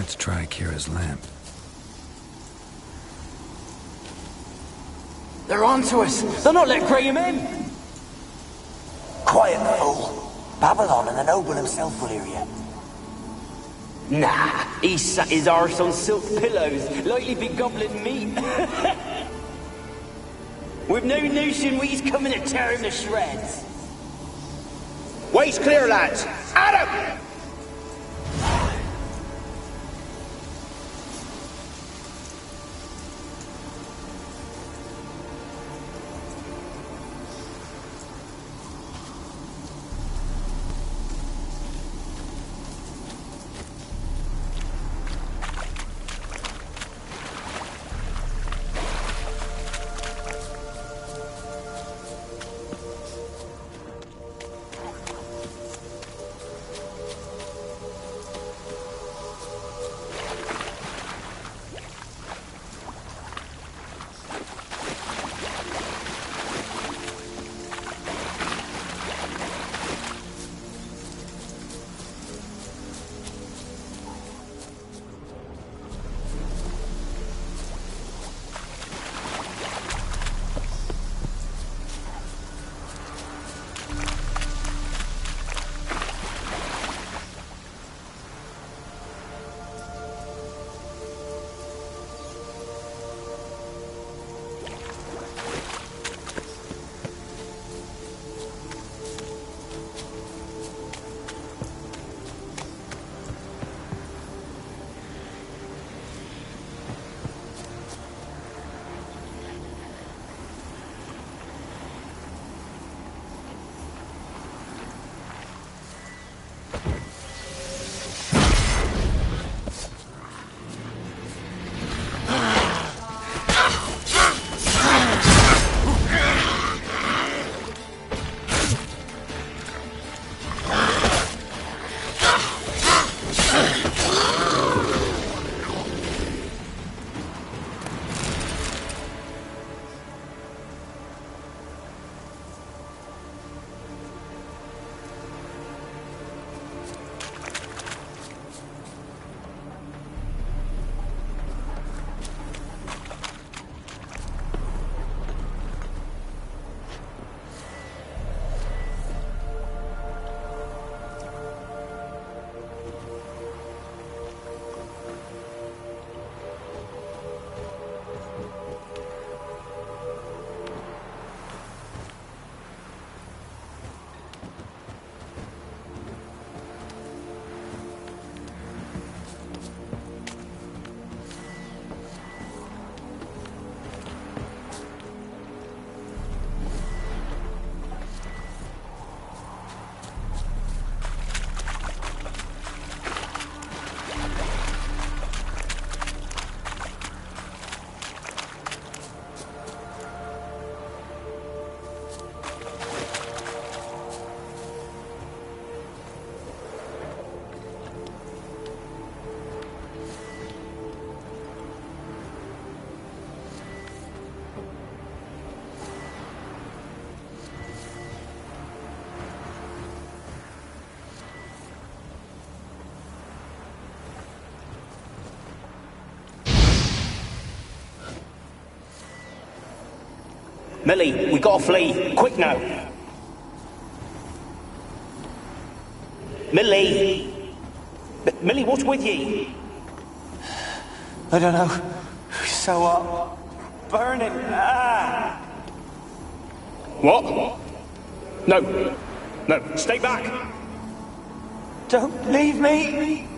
Let's try Kira's lamp. They're onto us! They'll not let Graham in! Quiet, fool. Babylon and the noble himself will hear you. Nah, he sat his arse on silk pillows, like he'd be gobbling meat. With no notion we's coming to tear him to shreds. Way's clear, lads! Adam! Millie, we gotta flee. Quick now. Millie! Millie, what's with ye? I don't know. So what? Burning. Ah! What? No. No, stay back. Don't leave me!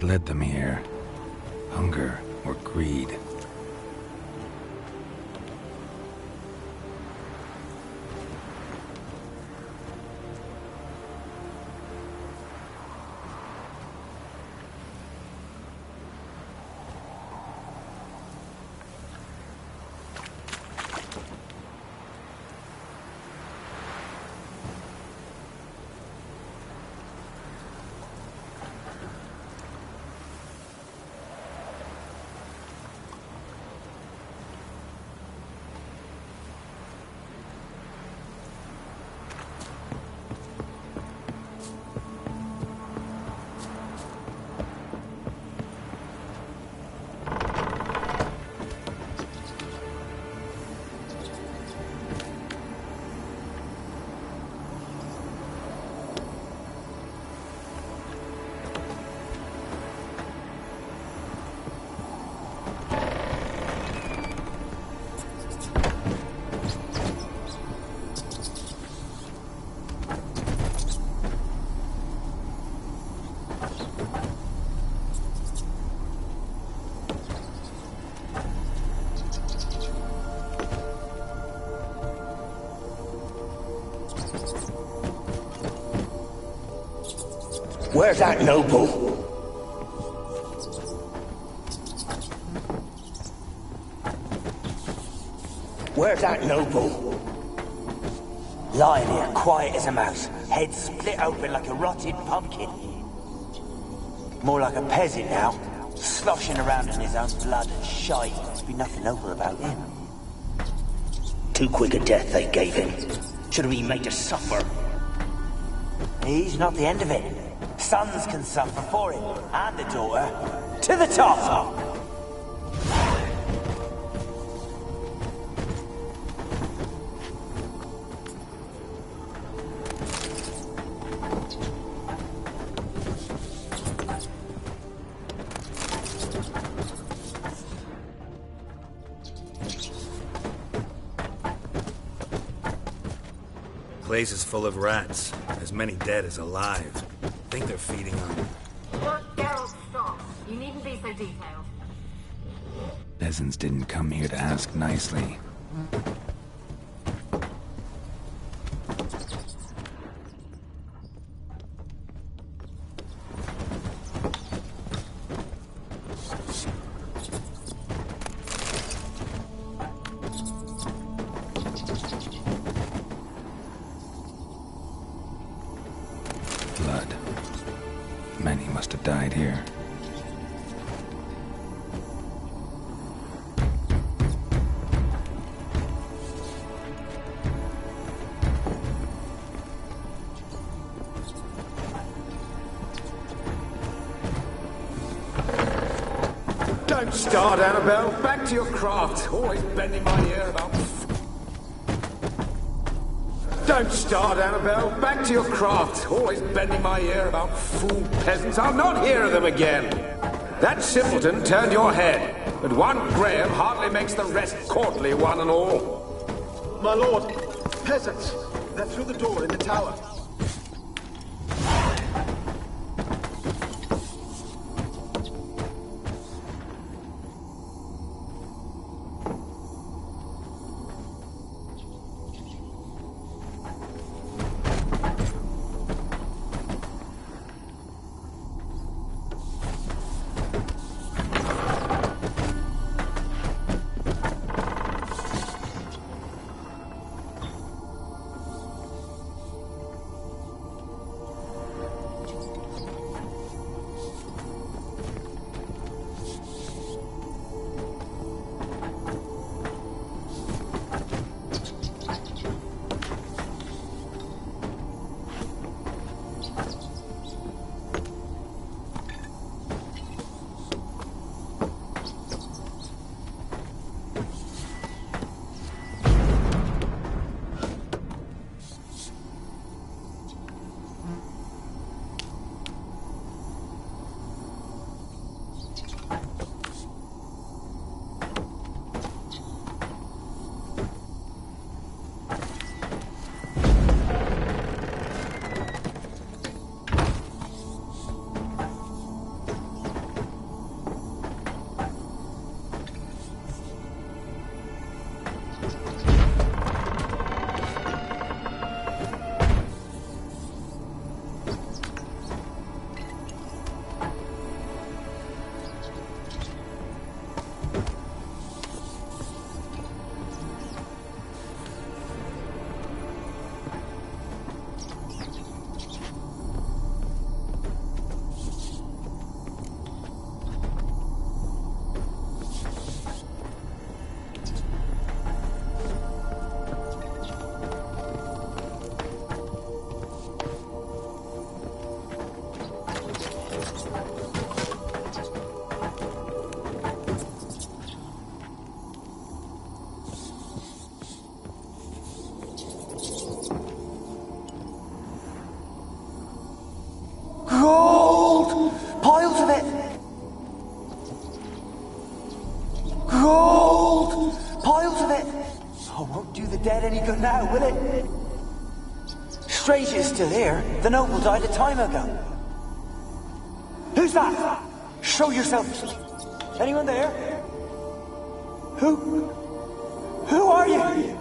What led them here? Hunger or greed? Where's that noble? Where's that noble? Lying here, quiet as a mouse, head split open like a rotted pumpkin. More like a peasant now, sloshing around in his own blood and shite. Must be nothing noble about him. Too quick a death they gave him. Should have been made to suffer. He's not the end of it. Sons can suffer for him, and the daughter. To the top! Place is full of rats. As many dead as alive. Think they're feeding on them. Look, Geralt, stop. You needn't be so detailed. Peasants didn't come here to ask nicely. Blood. Many must have died here. Don't start, Annabelle. Back to your craft. Always bending my ear about... Don't start, Annabelle. Back to your craft. Always bending my ear about fool peasants. I'll not hear of them again. That simpleton turned your head, but one Graham hardly makes the rest courtly, one and all. My lord, peasants. They're through the door in the tower. now, will it? Strange it's still here. The noble died a time ago. Who's that? Show yourself. Anyone there? Who are you?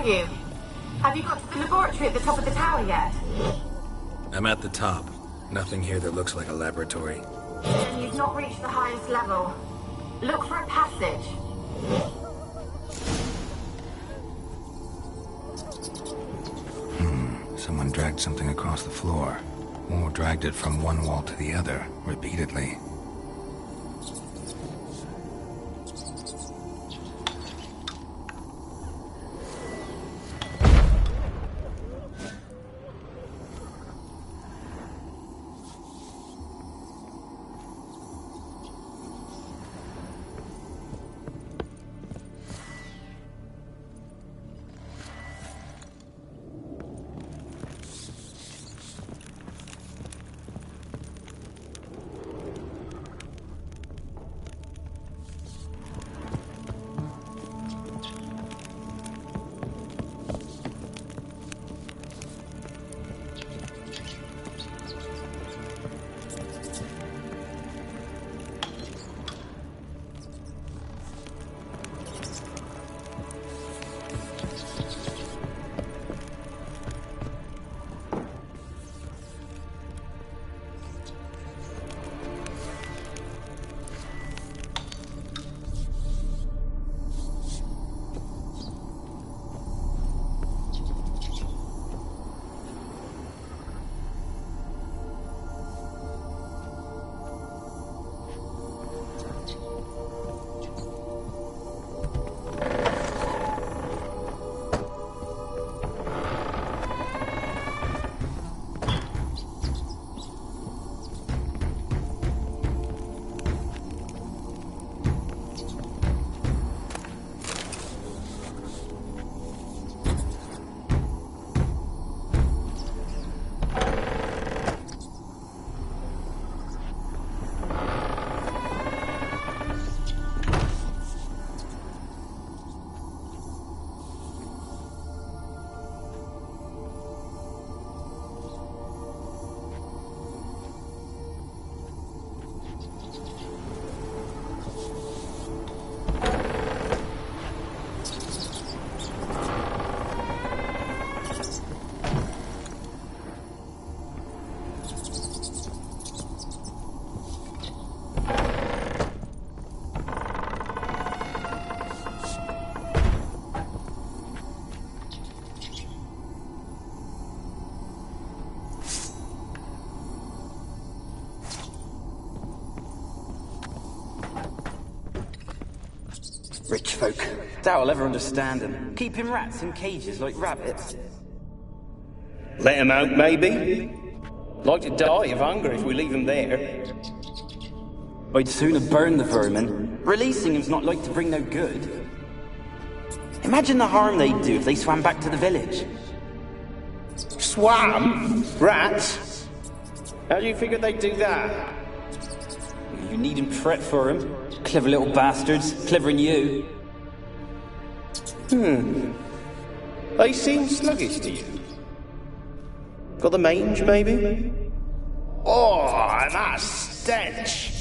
You? Have you got to the laboratory at the top of the tower yet? I'm at the top. Nothing here that looks like a laboratory. Then you've not reached the highest level. Look for a passage. Someone dragged something across the floor. Or dragged it from one wall to the other, repeatedly. Rich folk. Doubt I'll ever understand them. Keeping rats in cages like rabbits. Let 'em out, maybe? Like to die of hunger if we leave 'em there. I'd sooner burn the vermin. Releasing them's not like to bring no good. Imagine the harm they'd do if they swam back to the village. Swam? Rats? How do you figure they'd do that? You needn't fret for them. Clever little bastards. Clever than you. They seem sluggish to you. Got the mange, maybe? Oh, that stench!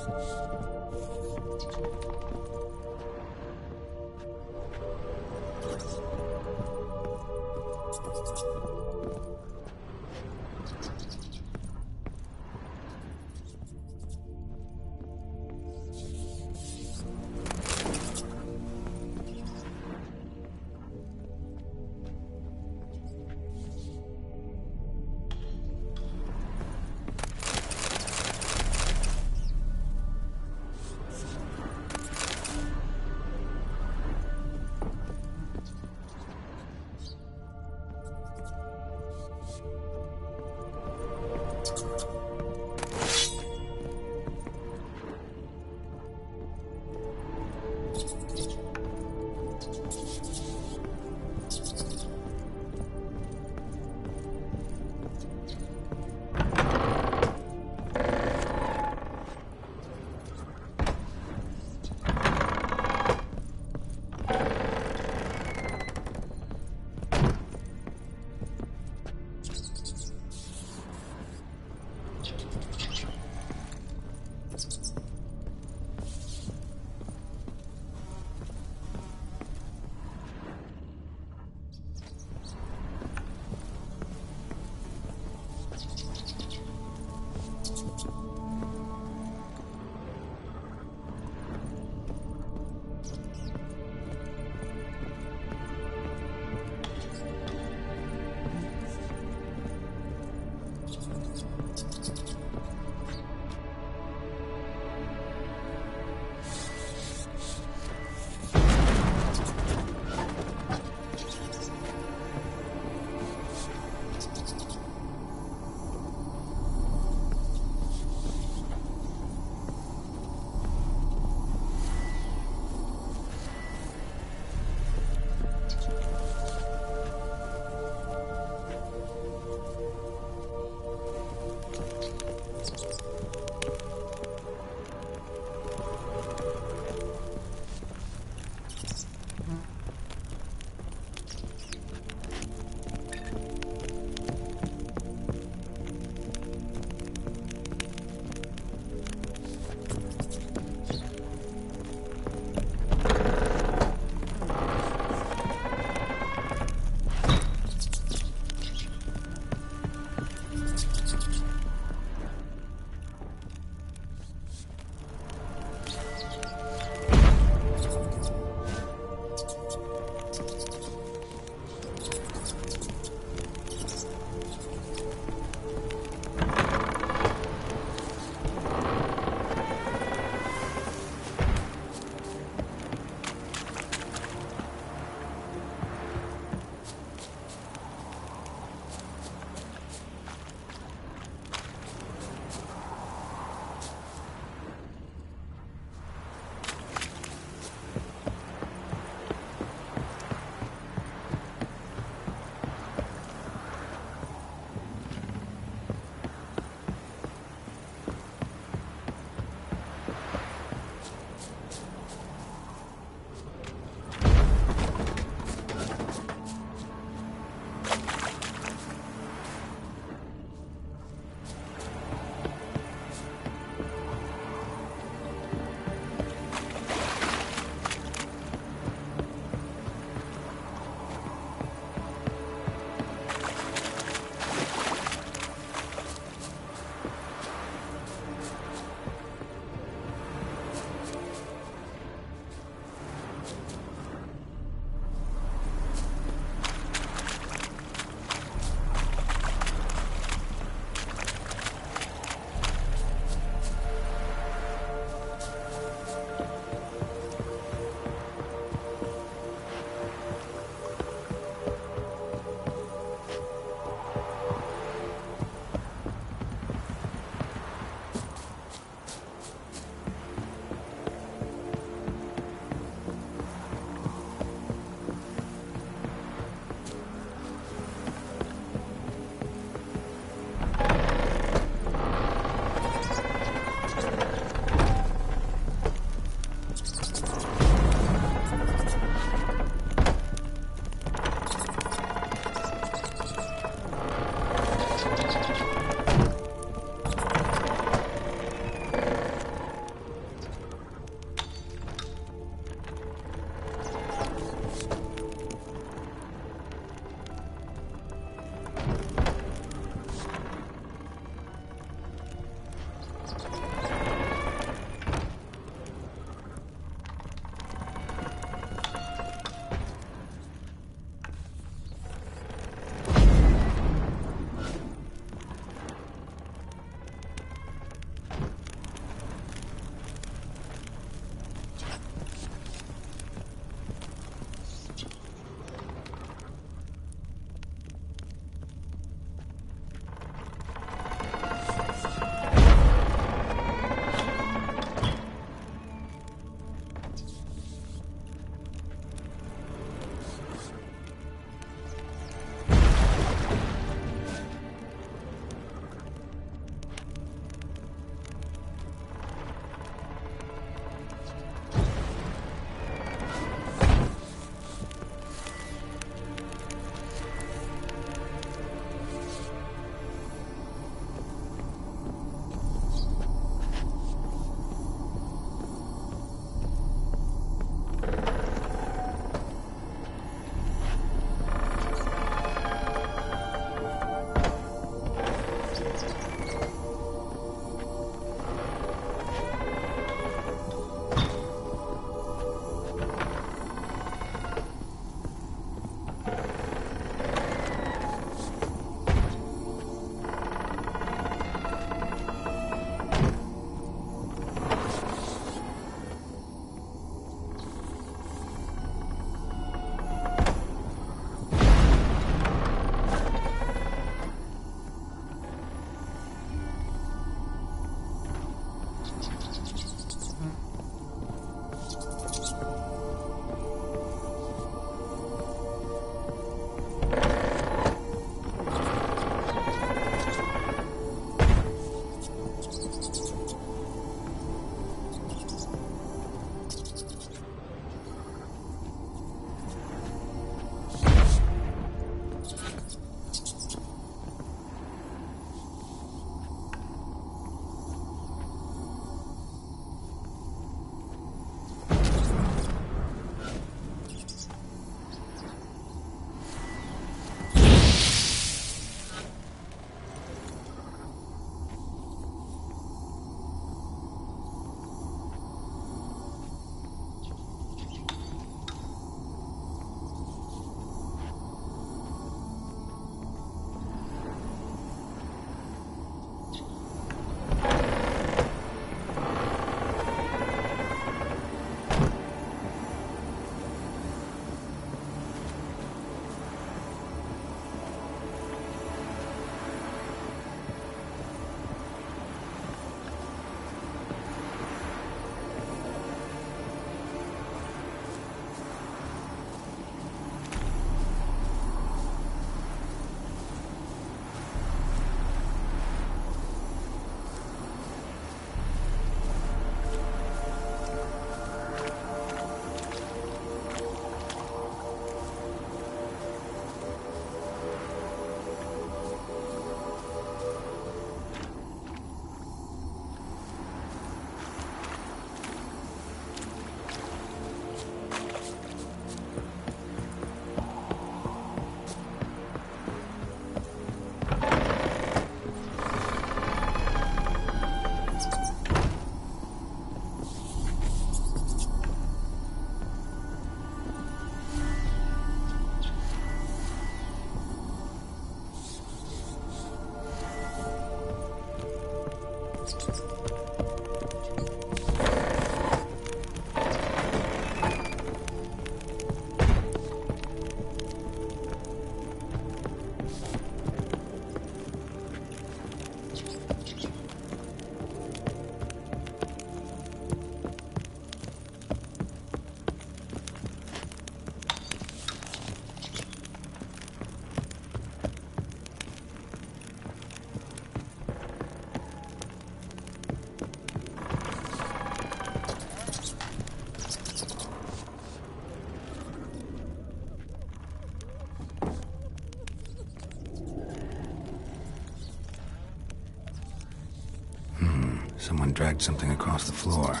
Someone dragged something across the floor,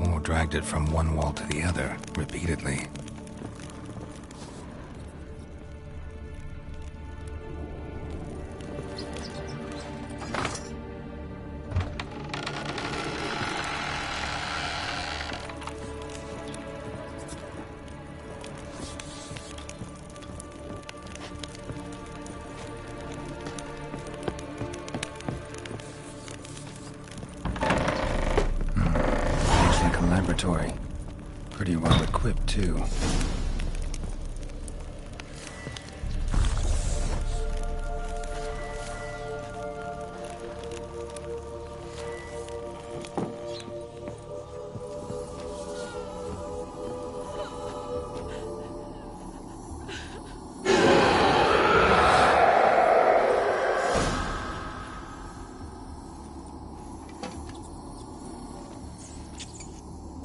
or dragged it from one wall to the other, repeatedly. Laboratory. Pretty well equipped, too.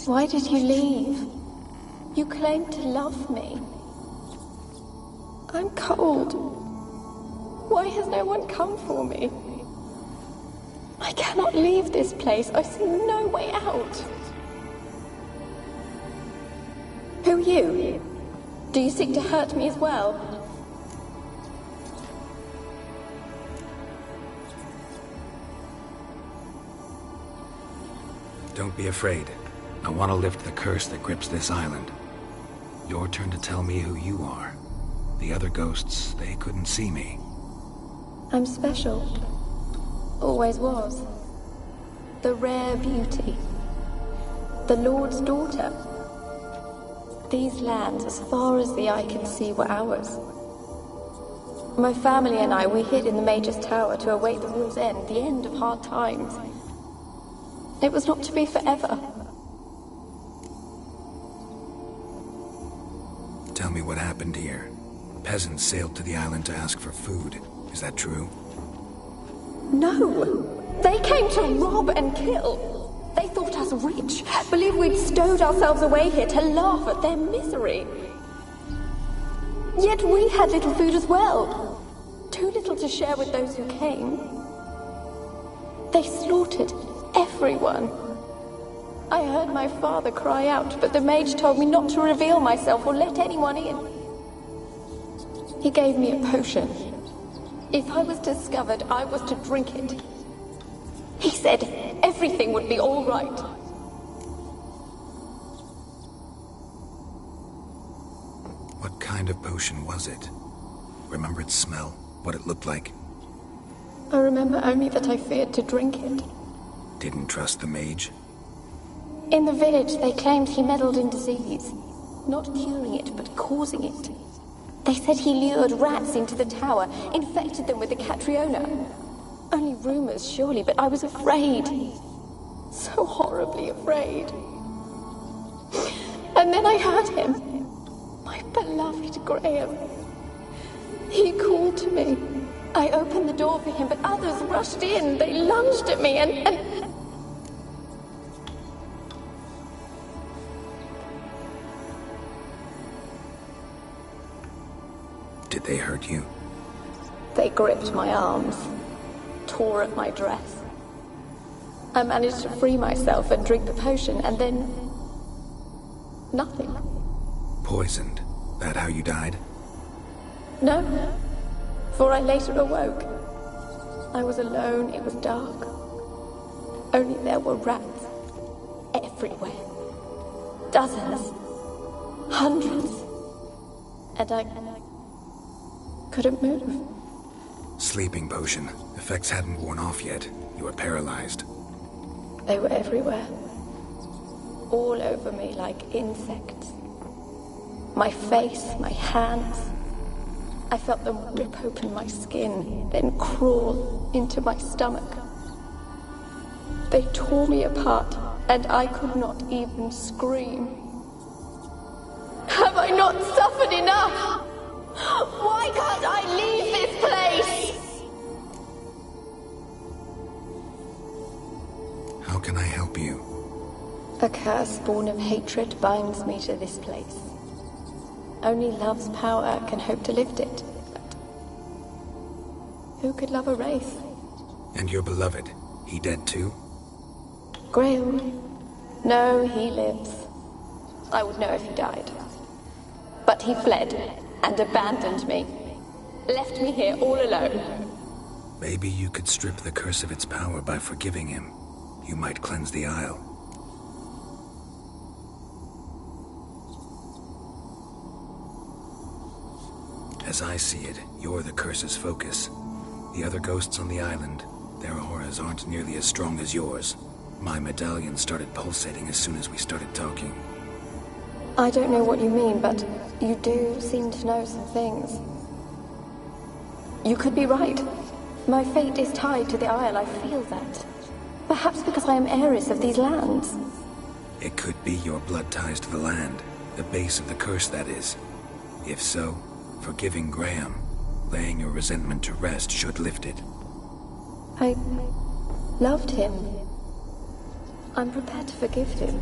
Why did you leave? You claimed to love me. I'm cold. Why has no one come for me? I cannot leave this place. I see no way out. Who are you? Do you seek to hurt me as well? Don't be afraid. I want to lift the curse that grips this island. Your turn to tell me who you are. The other ghosts, they couldn't see me. I'm special. Always was. The rare beauty. The Lord's daughter. These lands, as far as the eye can see, were ours. My family and I, we hid in the Major's Tower to await the war's end, the end of hard times. It was not to be forever. Tell me what happened here. Peasants sailed to the island to ask for food. Is that true? No! They came to rob and kill. They thought us rich, believed we'd stowed ourselves away here to laugh at their misery. Yet we had little food as well. Too little to share with those who came. They slaughtered everyone. I heard my father cry out, but the mage told me not to reveal myself or let anyone in. He gave me a potion. If I was discovered, I was to drink it. He said everything would be all right. What kind of potion was it? Remember its smell? What it looked like? I remember only that I feared to drink it. Didn't trust the mage? In the village, they claimed he meddled in disease. Not curing it, but causing it. They said he lured rats into the tower, infected them with the Catriona. Only rumors, surely, but I was afraid. So horribly afraid. And then I heard him. My beloved Graham. He called to me. I opened the door for him, but others rushed in. They lunged at me and... Did they hurt you? They gripped my arms, tore at my dress. I managed to free myself and drink the potion, and then... nothing. Poisoned? That how you died? No, for I later awoke. I was alone, it was dark. Only there were rats everywhere. Dozens. Hundreds. And I couldn't move. Sleeping potion. Effects hadn't worn off yet. You were paralyzed. They were everywhere. All over me like insects. My face, my hands. I felt them rip open my skin, then crawl into my stomach. They tore me apart, and I could not even scream. Have I not suffered enough? Why can't I leave this place? How can I help you? A curse born of hatred binds me to this place. Only love's power can hope to lift it. But who could love a wraith? And your beloved, he dead too? Graham? No, he lives. I would know if he died. But he fled and abandoned me. Left me here all alone. Maybe you could strip the curse of its power by forgiving him. You might cleanse the Isle. As I see it, you're the curse's focus. The other ghosts on the island, their auras aren't nearly as strong as yours. My medallion started pulsating as soon as we started talking. I don't know what you mean, but you do seem to know some things. You could be right. My fate is tied to the Isle, I feel that. Perhaps because I am heiress of these lands. It could be your blood ties to the land, the base of the curse, that is. If so, forgiving Graham, laying your resentment to rest, should lift it. I loved him. I'm prepared to forgive him.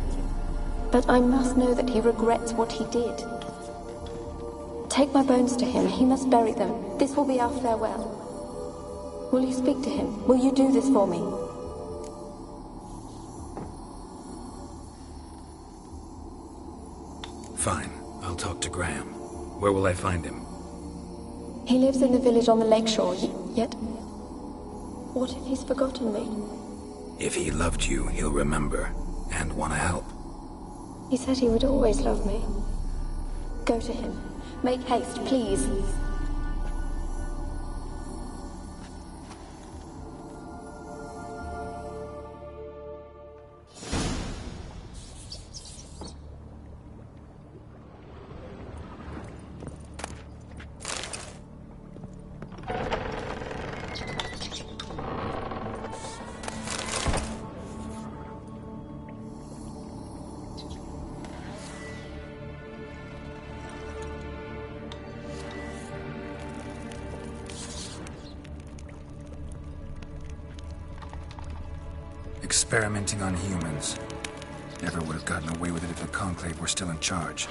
But I must know that he regrets what he did. Take my bones to him. He must bury them. This will be our farewell. Will you speak to him? Will you do this for me? Fine. I'll talk to Graham. Where will I find him? He lives in the village on the lakeshore, yet... What if he's forgotten me? If he loved you, he'll remember, and want to help. He said he would always love me. Go to him. Make haste, please. Experimenting on humans. Never would have gotten away with it if the Conclave were still in charge.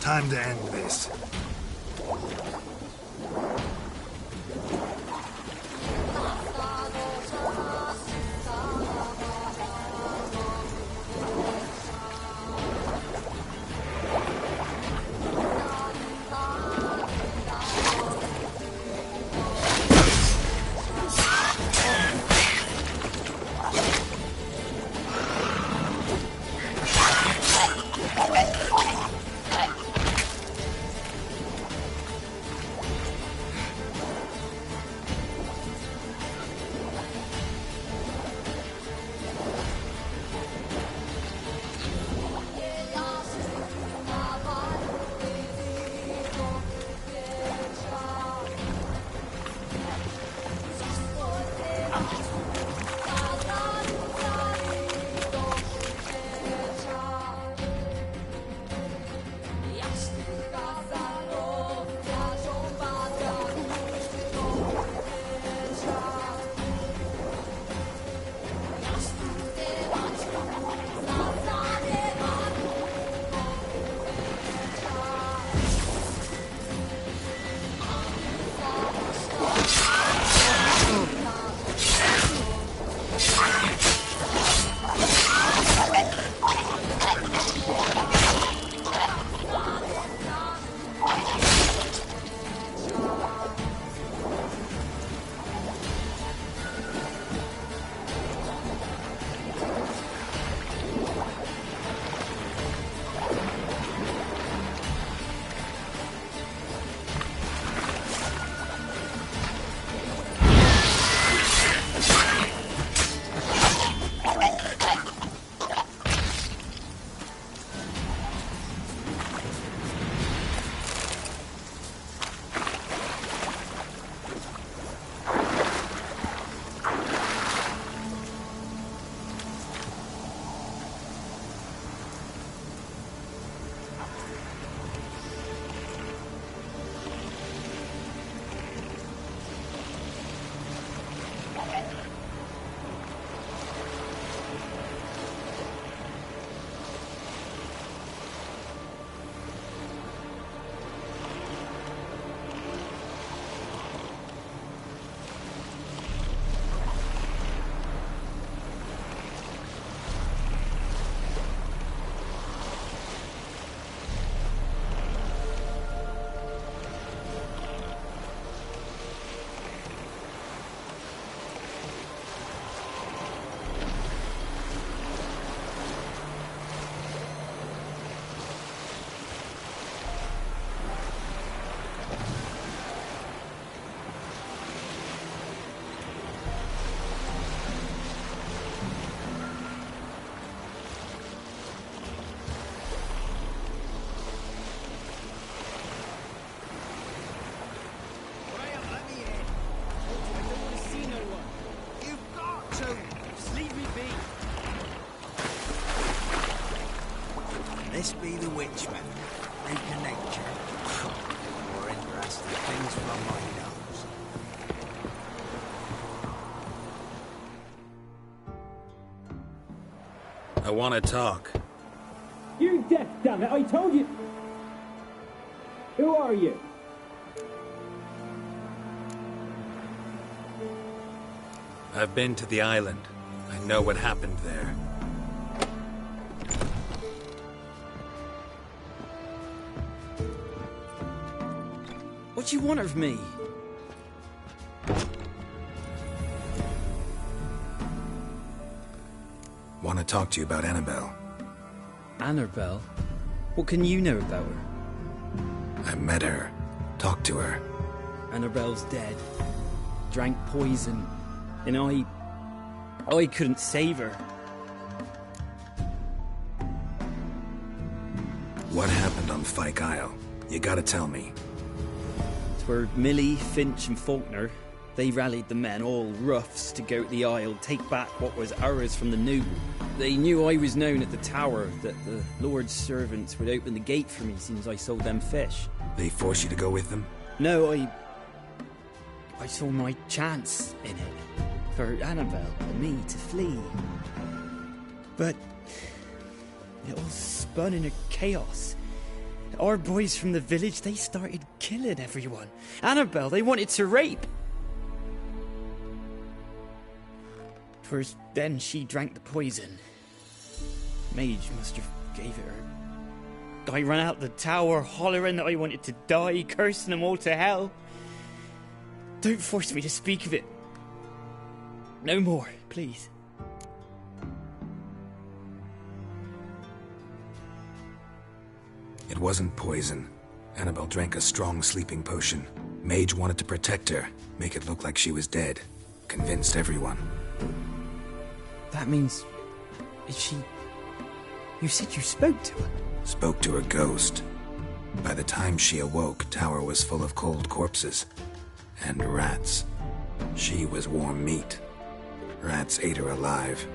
Time to end this. This be the witchman, freak of nature. More interesting things from my nose. I want to talk. You're deaf, damn it! I told you. Who are you? I've been to the island. I know what happened there. What do you want of me? Want to talk to you about Annabelle. Annabelle? What can you know about her? I met her. Talked to her. Annabelle's dead. Drank poison. And I couldn't save her. What happened on Fyke Isle? You gotta tell me. It's where Millie, Finch and Faulkner, they rallied the men, all roughs, to go to the Isle, take back what was ours from the New. They knew I was known at the tower, that the Lord's servants would open the gate for me as soon as I sold them fish. They forced you to go with them? No, I saw my chance in it. For Annabelle and me to flee. But it all spun in a chaos. Our boys from the village, they started killing everyone. Annabelle, they wanted to rape. 'Twas then she drank the poison. Mage must have gave it her. I ran out the tower hollering that I wanted to die, cursing them all to hell. Don't force me to speak of it. No more, please. It wasn't poison. Annabelle drank a strong sleeping potion. Mage wanted to protect her, make it look like she was dead. Convinced everyone. That means... is she... You said you spoke to her? Spoke to her ghost. By the time she awoke, Tower was full of cold corpses. And rats. She was warm meat. Rats ate her alive.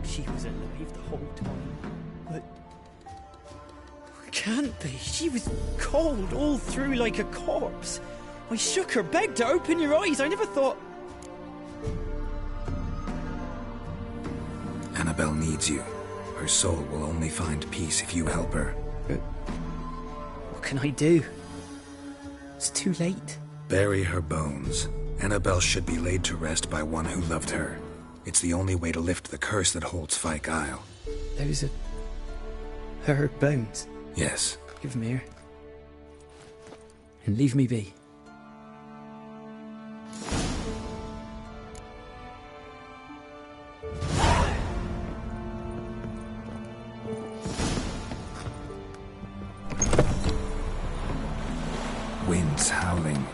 She was alive the whole time. But... can't be. She was cold all through like a corpse. I shook her, begged her, open your eyes. I never thought... Annabelle needs you. Her soul will only find peace if you help her. But what can I do? It's too late. Bury her bones. Annabelle should be laid to rest by one who loved her. It's the only way to lift the curse that holds Fyke Isle. Those are... her bones? Yes. Give them here. And leave me be. Winds howling.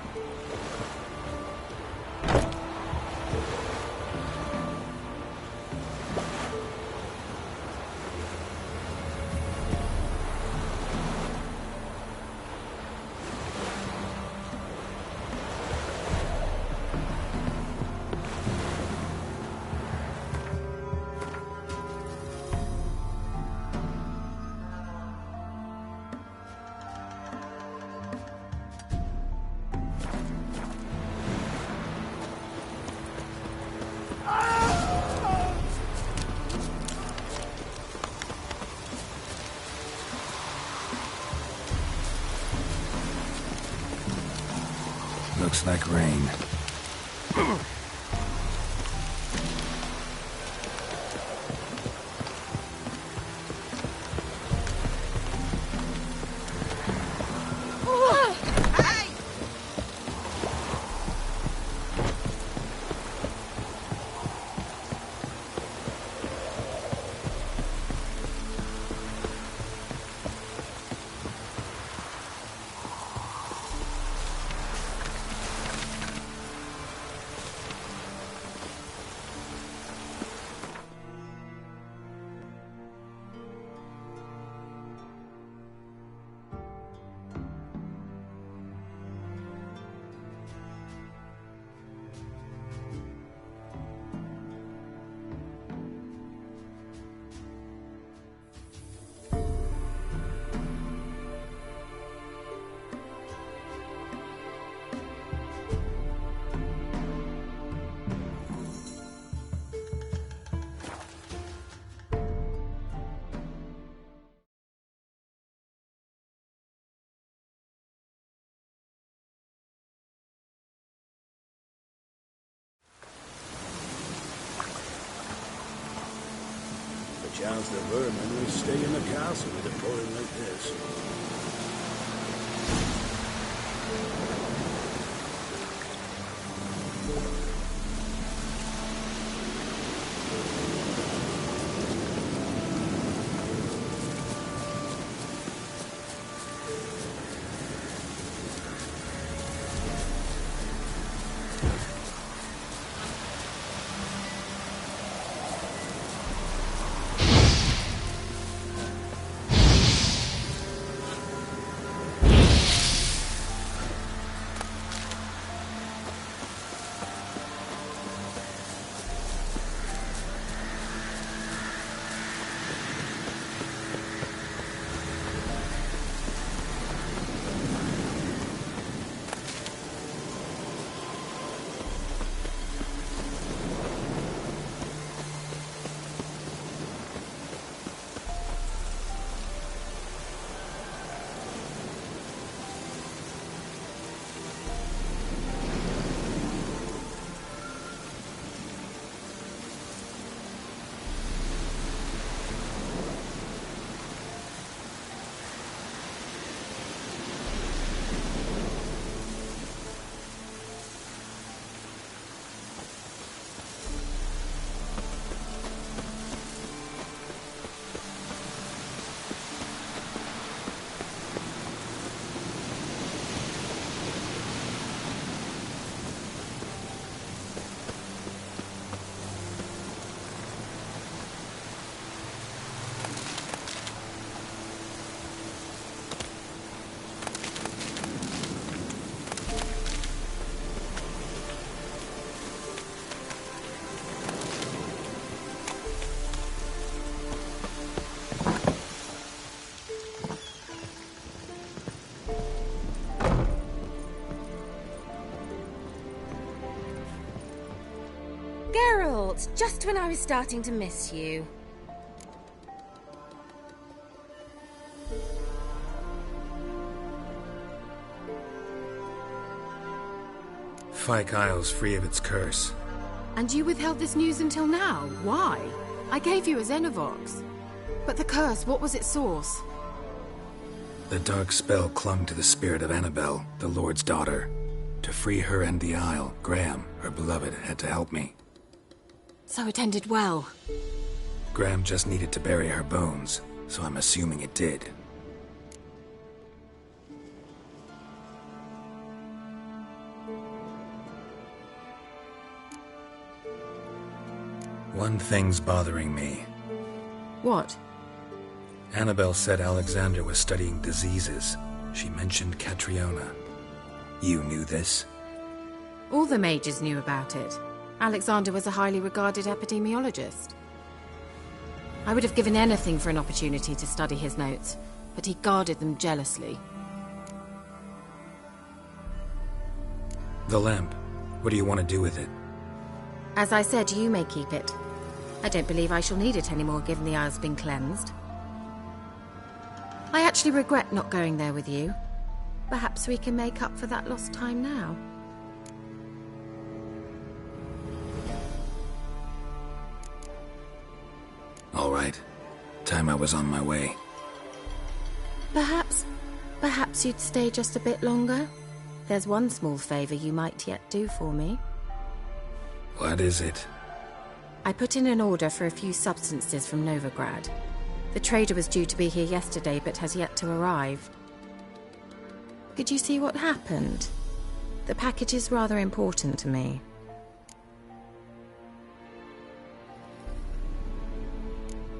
Looks like rain. Chance the vermin will stay in the castle with a pouring like this. Just when I was starting to miss you. Fyke Isle's free of its curse. And you withheld this news until now? Why? I gave you a Xenovox. But the curse, what was its source? The dark spell clung to the spirit of Annabelle, the Lord's daughter. To free her and the Isle, Graham, her beloved, had to help me. So it ended well. Graham just needed to bury her bones, so I'm assuming it did. One thing's bothering me. What? Annabelle said Alexander was studying diseases. She mentioned Catriona. You knew this? All the mages knew about it. Alexander was a highly regarded epidemiologist. I would have given anything for an opportunity to study his notes, but he guarded them jealously. The lamp. What do you want to do with it? As I said, you may keep it. I don't believe I shall need it anymore, given the Isle's been cleansed. I actually regret not going there with you. Perhaps we can make up for that lost time now. All right. Time I was on my way. Perhaps you'd stay just a bit longer? There's one small favor you might yet do for me. What is it? I put in an order for a few substances from Novigrad. The trader was due to be here yesterday, but has yet to arrive. Could you see what happened? The package is rather important to me.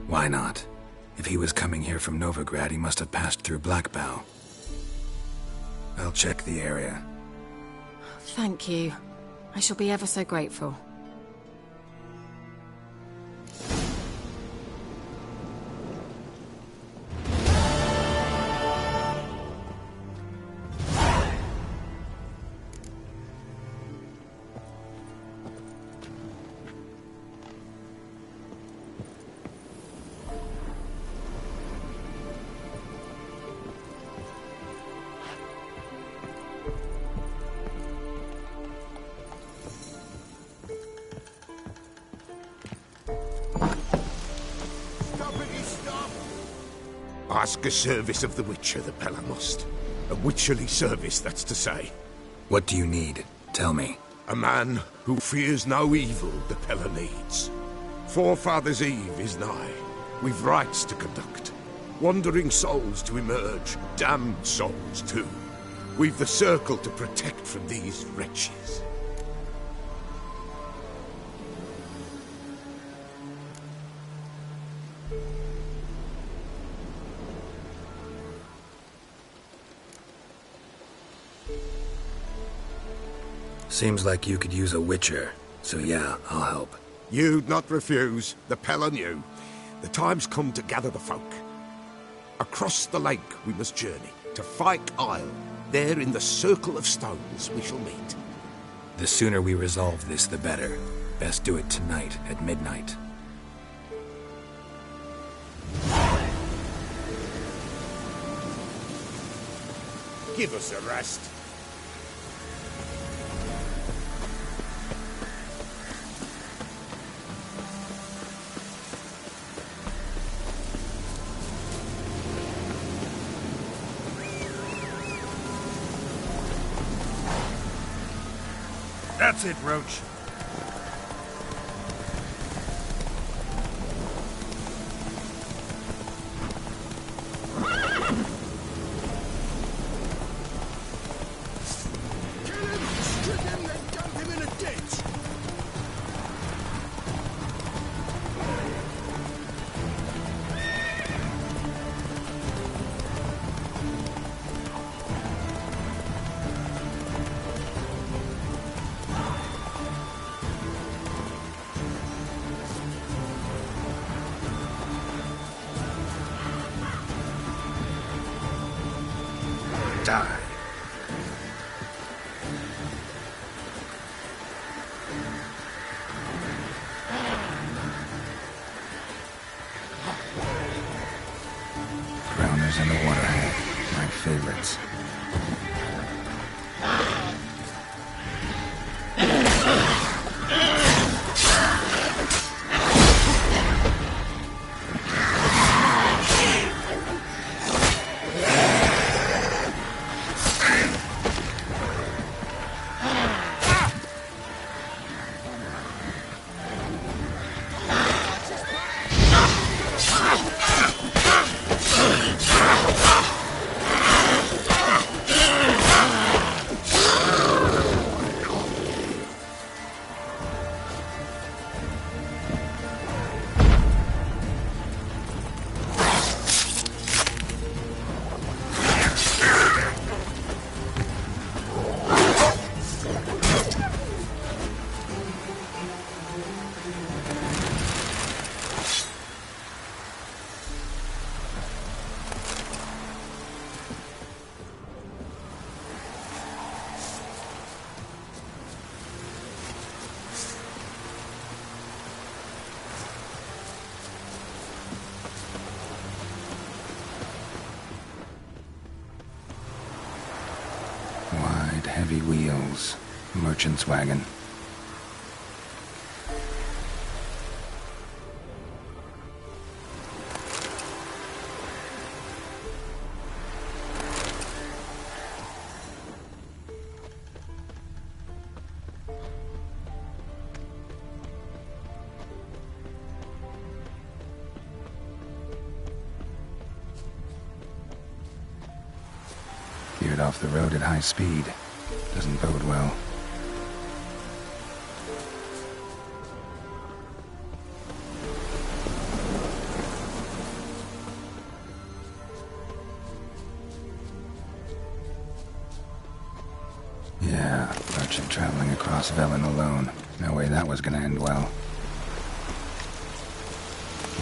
Why not? If he was coming here from Novigrad, he must have passed through Blackbow. I'll check the area. Thank you. I shall be ever so grateful. Ask a service of the Witcher, the Pella must. A witcherly service, that's to say. What do you need? Tell me. A man who fears no evil the Pella needs. Forefathers' Eve is nigh. We've rites to conduct. Wandering souls to emerge, damned souls too. We've the circle to protect from these wretches. Seems like you could use a witcher, so yeah, I'll help. You'd not refuse, the Pella knew. The time's come to gather the folk. Across the lake we must journey, to Fyke Isle. There in the circle of stones we shall meet. The sooner we resolve this, the better. Best do it tonight, at midnight. Give us a rest. That's it, Roach. Die. Ours and the waterhead, my favorites. Heavy wheels. Merchant's wagon. Geared off the road at high speed. Doesn't bode well. Yeah, merchant traveling across Velen alone. No way that was gonna end well.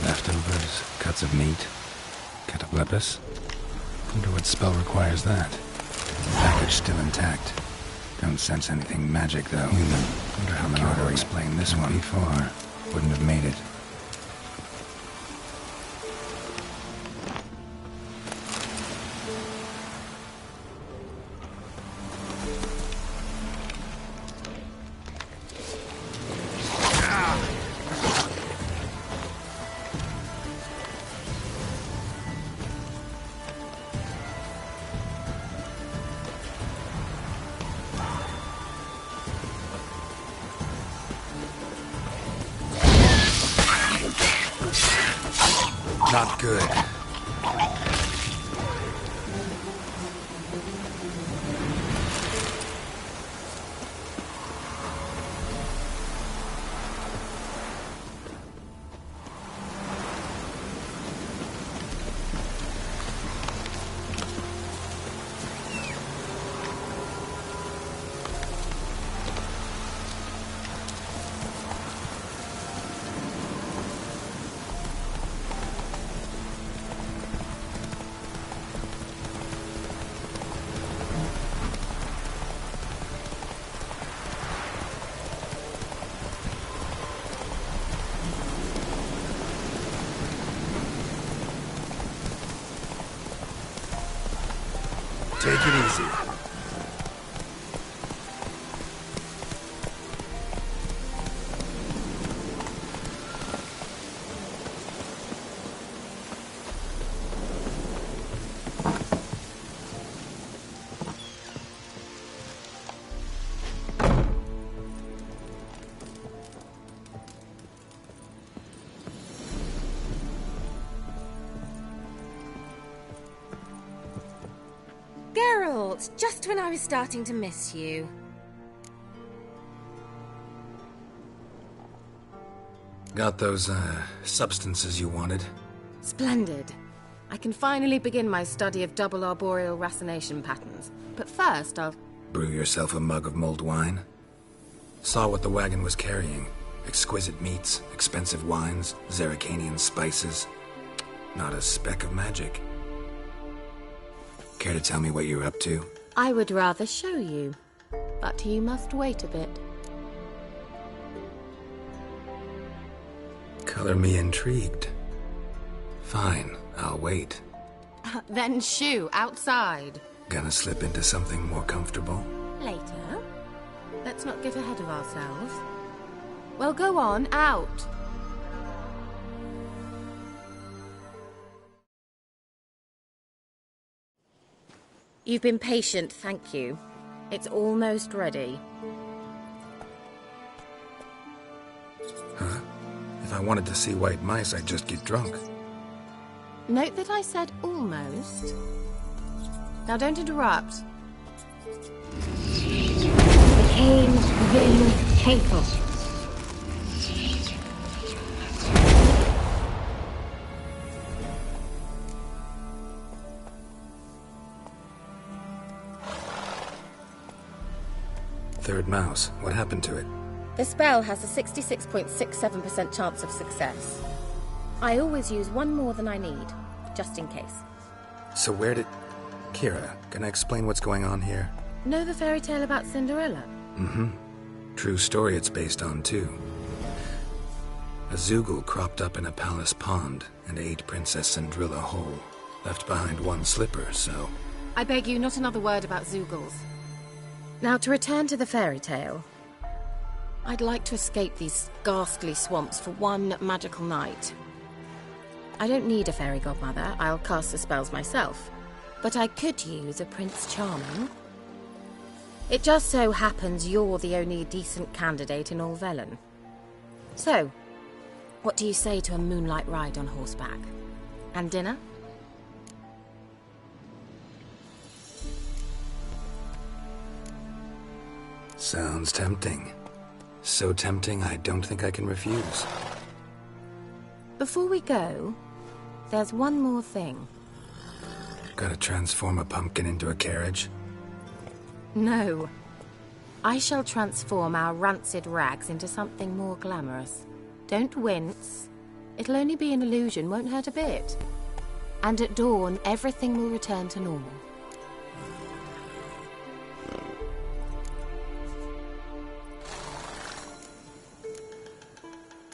Leftovers, cuts of meat, cataplepis. Wonder what spell requires that. Package still intact. Don't sense anything magic, though. Human. Wonder how the order explain this one before. Wouldn't have made it. Not good. Take it easy. Just when I was starting to miss you. Got those, substances you wanted? Splendid. I can finally begin my study of double arboreal racination patterns. But first, I'll... Brew yourself a mug of mulled wine? Saw what the wagon was carrying. Exquisite meats, expensive wines, Zerrikanian spices. Not a speck of magic. Care to tell me what you're up to? I would rather show you, but you must wait a bit. Color me intrigued. Fine, I'll wait. Then shoo, outside. Gonna slip into something more comfortable? Later. Let's not get ahead of ourselves. Well, go on, out. You've been patient, thank you. It's almost ready. Huh? If I wanted to see white mice, I'd just get drunk. Note that I said almost. Now don't interrupt. Became very hateful. Third mouse. What happened to it? The spell has a 66.67% chance of success. I always use one more than I need, just in case. So where did... Kira, can I explain what's going on here? Know the fairy tale about Cinderella? Mm-hmm. True story it's based on, too. A Zoogle cropped up in a palace pond and ate Princess Cinderella whole. Left behind one slipper, so... I beg you, not another word about Zoogles. Now, to return to the fairy tale. I'd like to escape these ghastly swamps for one magical night. I don't need a fairy godmother, I'll cast the spells myself. But I could use a Prince Charming. It just so happens you're the only decent candidate in all Velen. So, what do you say to a moonlight ride on horseback? And dinner? Sounds tempting. So tempting, I don't think I can refuse. Before we go, there's one more thing. Gotta transform a pumpkin into a carriage? No. I shall transform our rancid rags into something more glamorous. Don't wince. It'll only be an illusion, won't hurt a bit. And at dawn, everything will return to normal.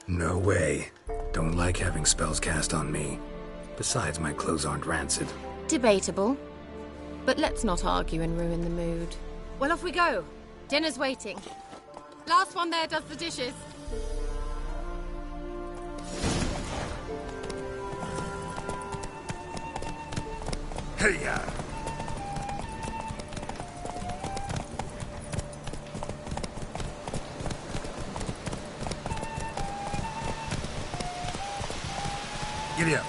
No way. Don't like having spells cast on me. Besides, my clothes aren't rancid. Debatable. But let's not argue and ruin the mood. Well, off we go. Dinner's waiting. Last one there does the dishes. Hey-ya! Giddy up.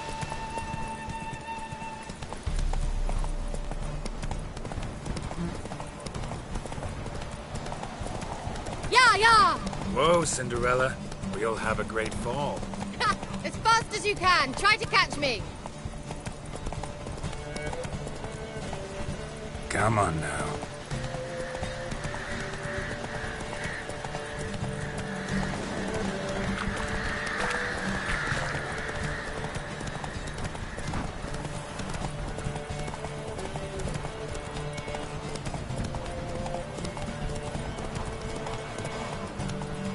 Yeah! Whoa, Cinderella. We'll have a great fall. As fast as you can. Try to catch me. Come on now.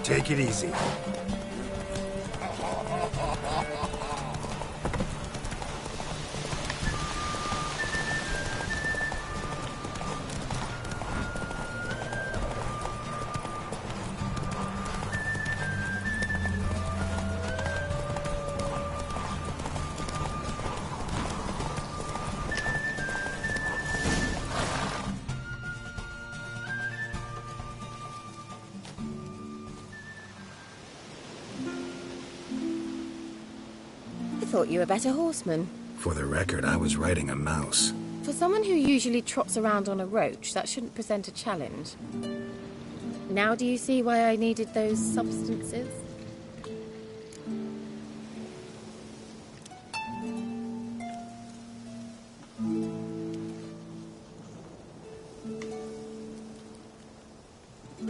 Take it easy. I thought you were a better horseman. For the record, I was riding a mouse. For someone who usually trots around on a roach, that shouldn't present a challenge. Now do you see why I needed those substances?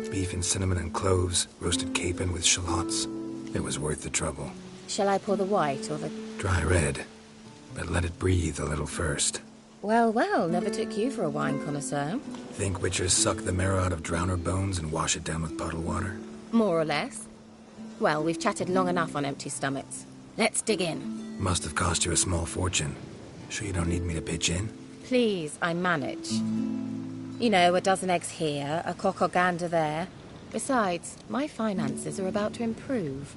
Beef and cinnamon and cloves, roasted capon with shallots. It was worth the trouble. Shall I pour the white or the... Dry red, but let it breathe a little first. Well, never took you for a wine connoisseur. Think witchers suck the marrow out of drowner bones and wash it down with puddle water? More or less. Well, we've chatted long enough on empty stomachs. Let's dig in. Must have cost you a small fortune. Sure you don't need me to pitch in? Please, I manage. You know, a dozen eggs here, a cock or gander there. Besides, my finances are about to improve.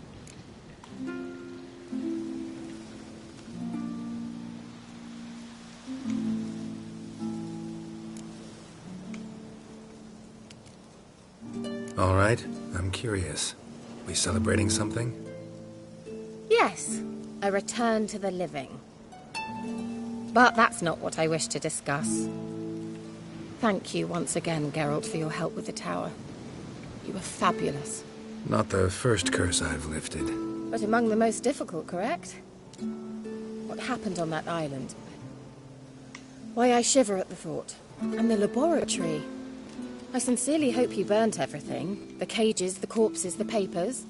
All right, I'm curious. We celebrating something? Yes, a return to the living. But that's not what I wish to discuss. Thank you once again, Geralt, for your help with the tower. You were fabulous. Not the first curse I've lifted. But among the most difficult, correct? What happened on that island? Why, I shiver at the thought. And the laboratory. I sincerely hope you burnt everything. The cages, the corpses, the papers.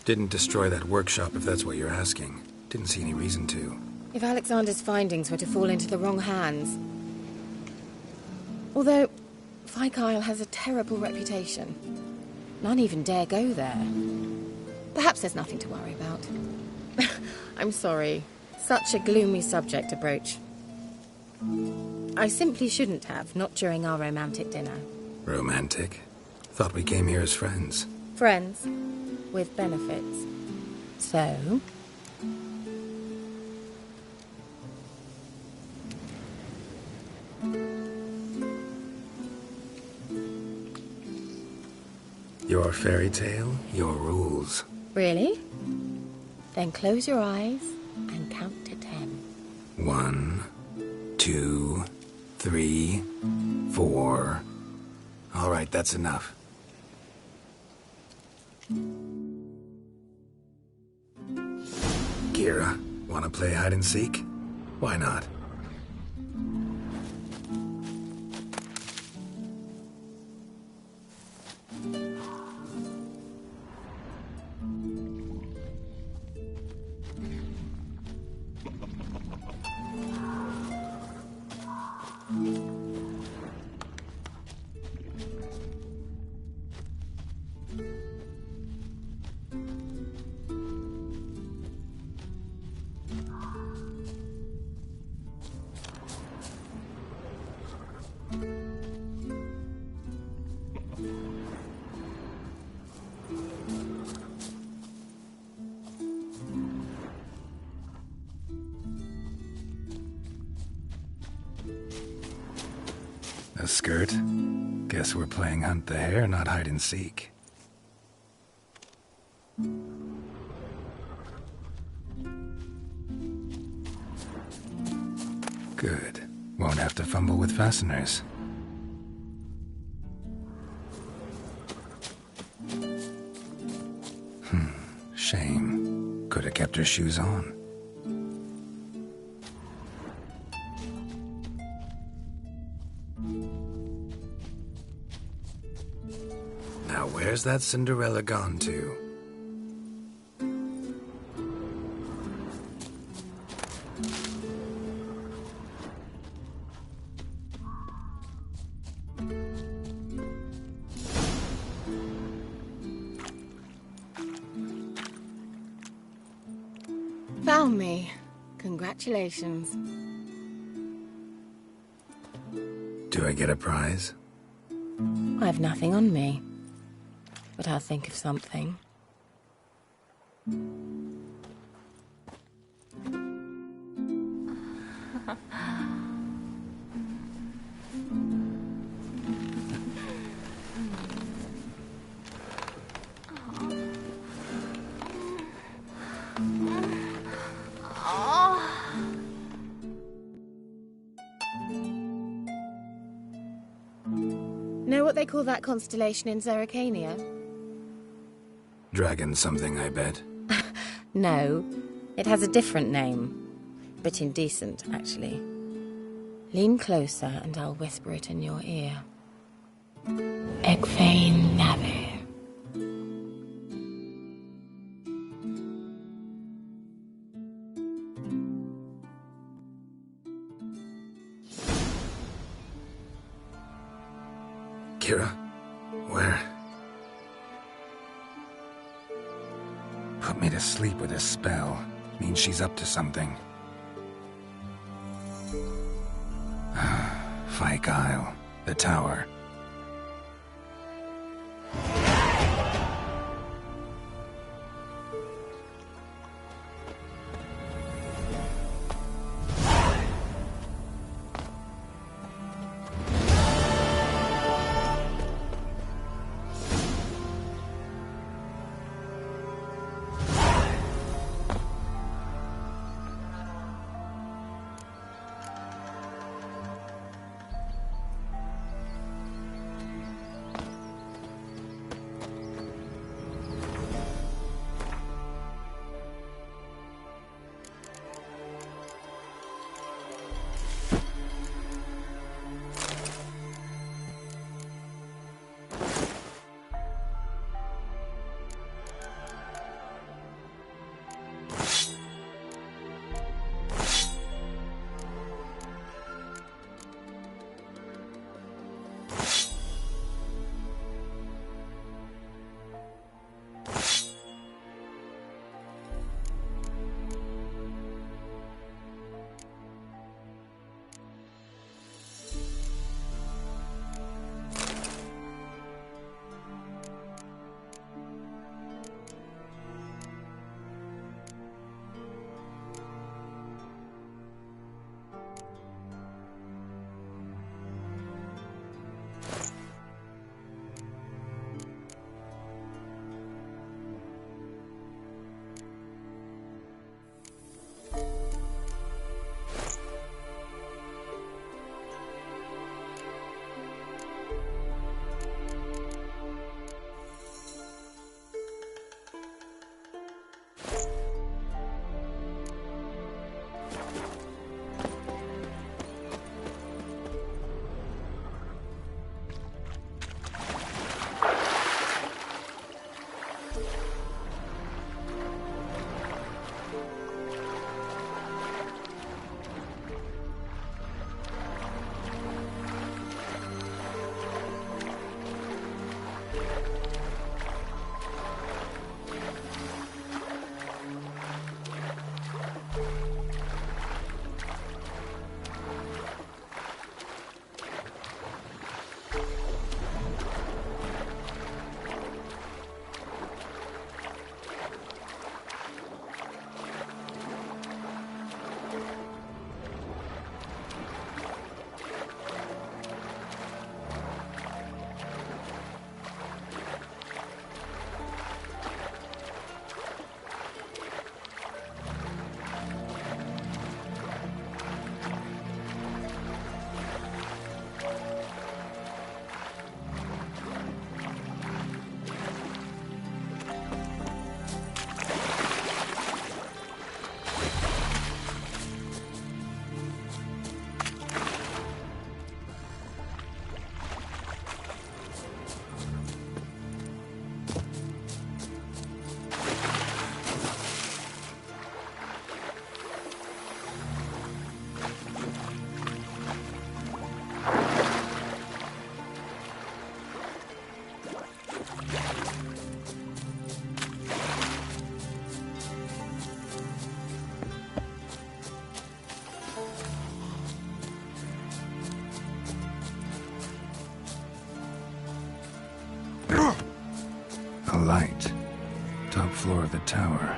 Didn't destroy that workshop, if that's what you're asking. Didn't see any reason to. If Alexander's findings were to fall into the wrong hands... Although, Fyke Isle has a terrible reputation. None even dare go there. Perhaps there's nothing to worry about. I'm sorry. Such a gloomy subject to broach. I simply shouldn't have, not during our romantic dinner. Romantic? Thought we came here as friends. Friends. With benefits. So... Your fairy tale, your rules. Really? Then close your eyes and count to 10. 1, 2, 3, 4. All right, that's enough. Kira, wanna play hide and seek? Why not? A skirt? Guess we're playing hunt the hare, not hide and seek. Good. Won't have to fumble with fasteners. Shame. Could have kept her shoes on. Now where's that Cinderella gone to? Found me. Congratulations. Do I get a prize? I have nothing on me, but I'll think of something. Know what they call that constellation in Zerrikania? Dragon something, I bet. No, it has a different name. Bit indecent, actually. Lean closer and I'll whisper it in your ear. Egfain Navir. Kira? Where? Put me to sleep with a spell. Means she's up to something. Fyke Isle. The tower. A light. Top floor of the tower.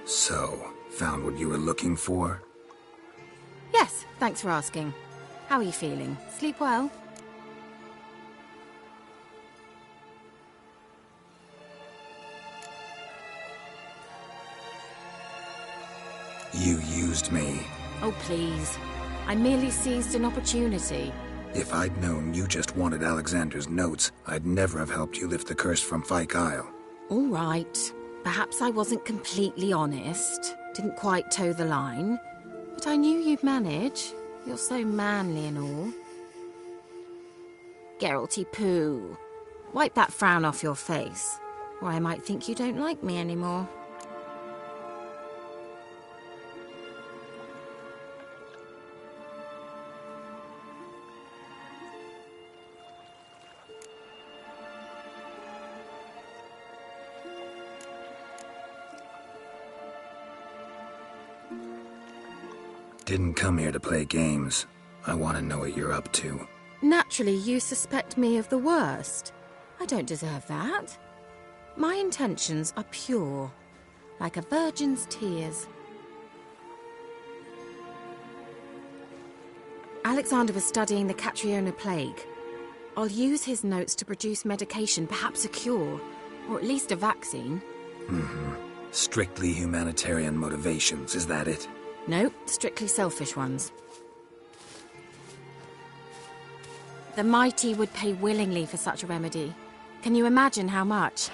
So, found what you were looking for? Yes, thanks for asking. How are you feeling? Sleep well? You used me. Oh, please. I merely seized an opportunity. If I'd known you just wanted Alexander's notes, I'd never have helped you lift the curse from Fyke Isle. All right. Perhaps I wasn't completely honest. Didn't quite toe the line. But I knew you'd manage. You're so manly and all. Geralty poo. Wipe that frown off your face, or I might think you don't like me anymore. Didn't come here to play games. I want to know what you're up to. Naturally, you suspect me of the worst. I don't deserve that. My intentions are pure, like a virgin's tears. Alexander was studying the Catriona plague. I'll use his notes to produce medication, perhaps a cure, or at least a vaccine. Strictly humanitarian motivations, is that it? No, strictly selfish ones. The mighty would pay willingly for such a remedy. Can you imagine how much?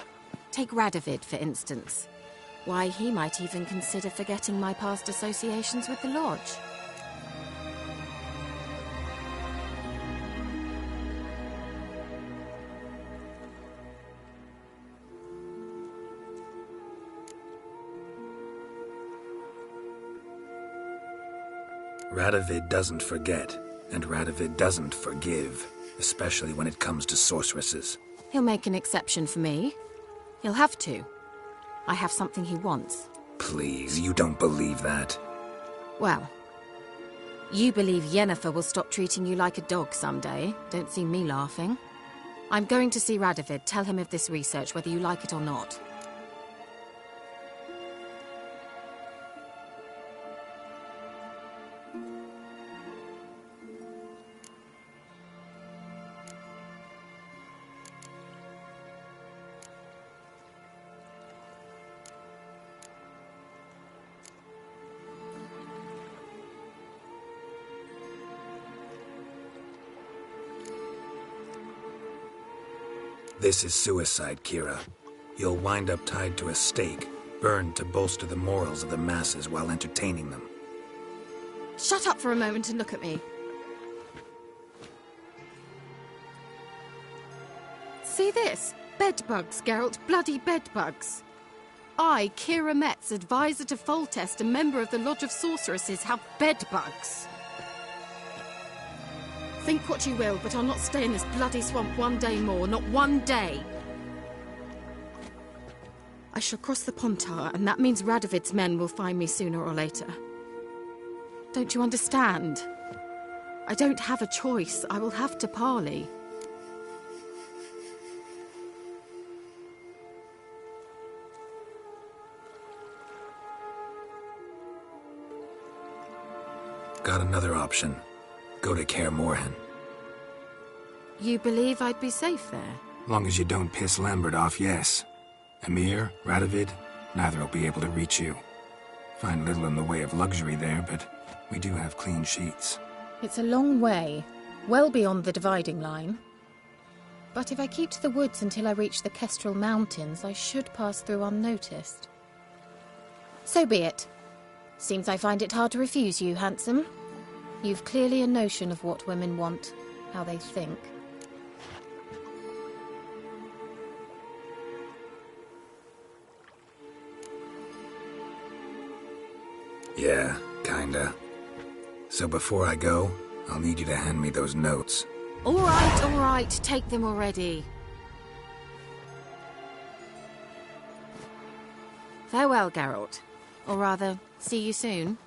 Take Radovid, for instance. Why, he might even consider forgetting my past associations with the Lodge. Radovid doesn't forget, and Radovid doesn't forgive, especially when it comes to sorceresses. He'll make an exception for me. He'll have to. I have something he wants. Please, you don't believe that. Well, you believe Yennefer will stop treating you like a dog someday. Don't see me laughing. I'm going to see Radovid. Tell him of this research, whether you like it or not. This is suicide, Kira. You'll wind up tied to a stake, burned to bolster the morals of the masses while entertaining them. Shut up for a moment and look at me. See this? Bedbugs, Geralt. Bloody bedbugs. I, Kira Metz, advisor to Foltest, a member of the Lodge of Sorceresses, have bedbugs. Think what you will, but I'll not stay in this bloody swamp one day more, not one day. I shall cross the Pontar, and that means Radovid's men will find me sooner or later. Don't you understand? I don't have a choice. I will have to parley. Got another option. Go to Kaer Morhen. You believe I'd be safe there? Long as you don't piss Lambert off, yes. Emir, Radovid, neither will be able to reach you. Find little in the way of luxury there, but we do have clean sheets. It's a long way, well beyond the dividing line. But if I keep to the woods until I reach the Kestrel Mountains, I should pass through unnoticed. So be it. Seems I find it hard to refuse you, handsome. You've clearly a notion of what women want, how they think. Yeah, kinda. So before I go, I'll need you to hand me those notes. All right, take them already. Farewell, Geralt. Or rather, see you soon.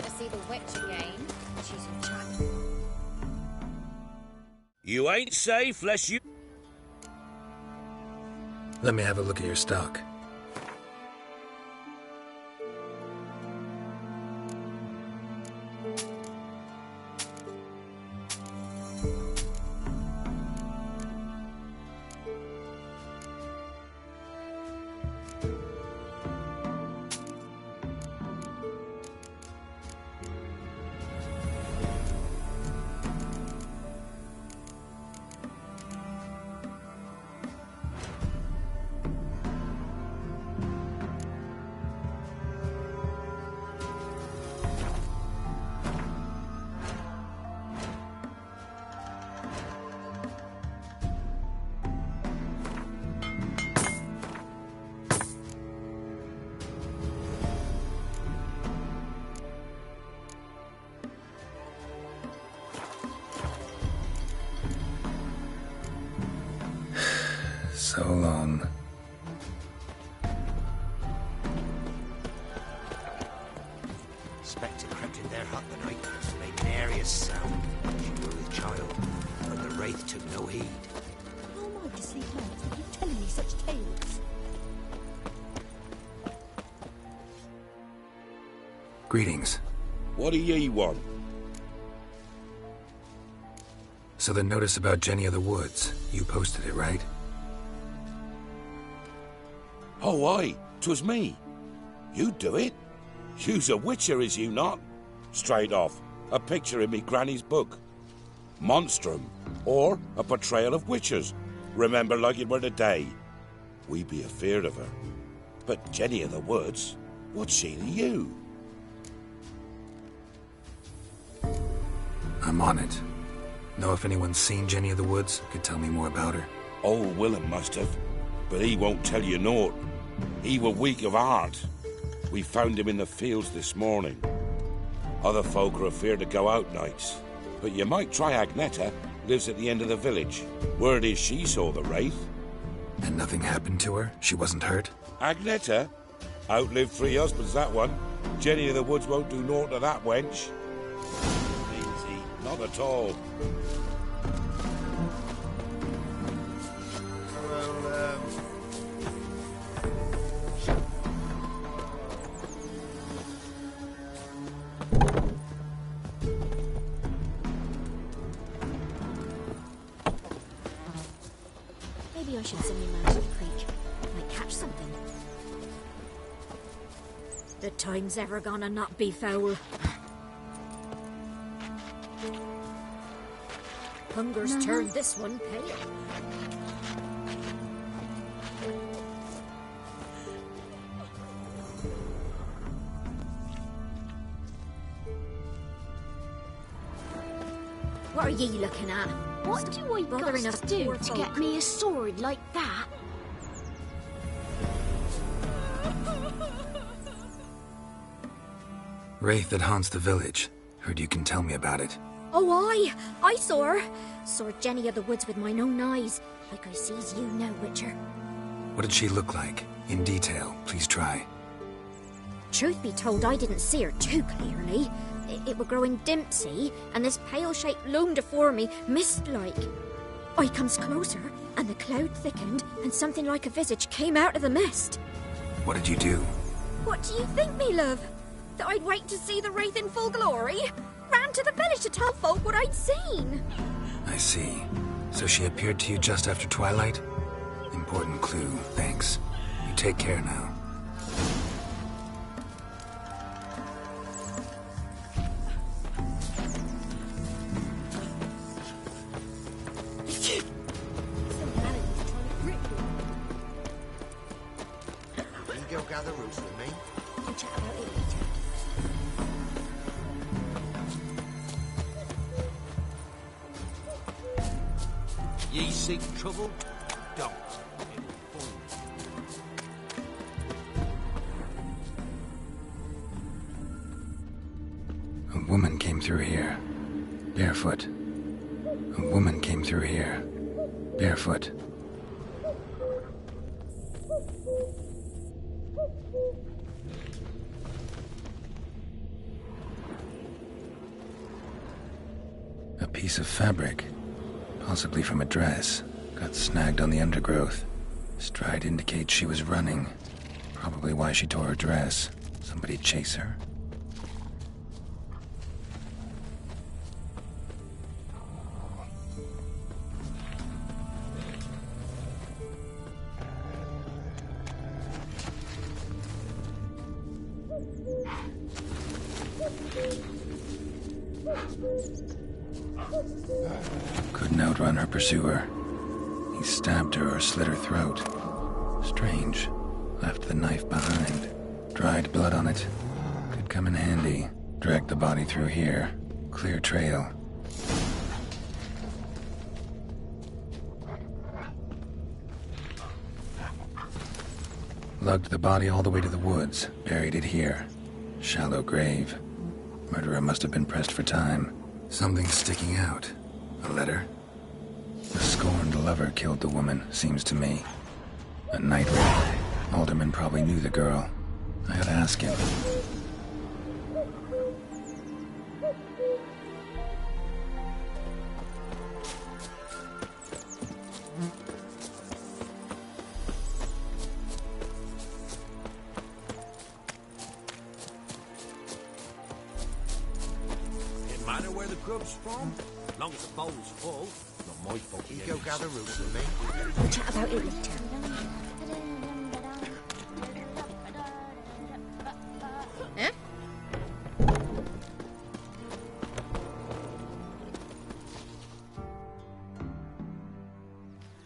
want to see the witch again. She's enchanted. You ain't safe lest you... Let me have a look at your stock. So long. Spectre crept in their hut the night, made an airiest sound. She were with child, but the wraith took no heed. How am I to sleep nights with you telling me such tales? Greetings. What do ye want? So the notice about Jenny of the Woods, you posted it, right? Oh, aye, 'twas me. You do it? You's a witcher, is you not? Straight off, a picture in me granny's book. Monstrum, or a portrayal of witchers. Remember like it were the day. We be afeard of her. But Jenny of the Woods, what's she to you? I'm on it. Know if anyone's seen Jenny of the Woods? Could tell me more about her. Old Willem must have, but he won't tell you naught. He were weak of heart. We found him in the fields this morning. Other folk are afeard to go out nights, but you might try Agneta, lives at the end of the village. Word is she saw the wraith. And nothing happened to her? She wasn't hurt? Agneta? Outlived 3 husbands, that one. Jenny of the Woods won't do naught to that wench. Easy, not at all. Maybe I should send him round to the creek. Might catch something. The time's ever gonna not be foul. Hunger's turned this one pale. What are ye looking at? What do I bothering got us to do poor to folk? get me a sword like that? Wraith that haunts the village. Heard you can tell me about it. Oh, I saw her. Saw Jenny of the Woods with mine own eyes, like I sees you now, Witcher. What did she look like? In detail, please try. Truth be told, I didn't see her too clearly. It were growing dim, see, and this pale shape loomed afore me, mist-like. I comes closer, and the cloud thickened, and something like a visage came out of the mist. What did you do? What do you think, me love? That I'd wait to see the wraith in full glory? Ran to the village to tell folk what I'd seen. I see. So she appeared to you just after twilight? Important clue, thanks. You take care now. You go gather roots with me. I'll chat about it later. Ye seek trouble? Don't. A woman came through here, barefoot. A woman came through here, barefoot. A piece of fabric, possibly from a dress, got snagged on the undergrowth. Stride indicates she was running. Probably why she tore her dress. Somebody chase her? Couldn't outrun her pursuer. He stabbed her or slit her throat. Strange. Left the knife behind. Dried blood on it. Could come in handy. Dragged the body through here. Clear trail. Lugged the body all the way to the woods. Buried it here. Shallow grave. Murderer must have been pressed for time. Something sticking out. A letter? The scorned lover killed the woman, seems to me. A night raid. Alderman probably knew the girl. I ought to ask him. It matter where the grub's from? As long as the bowl's full. Not my fault. You go gather roots with me. We'll chat about it later. Huh?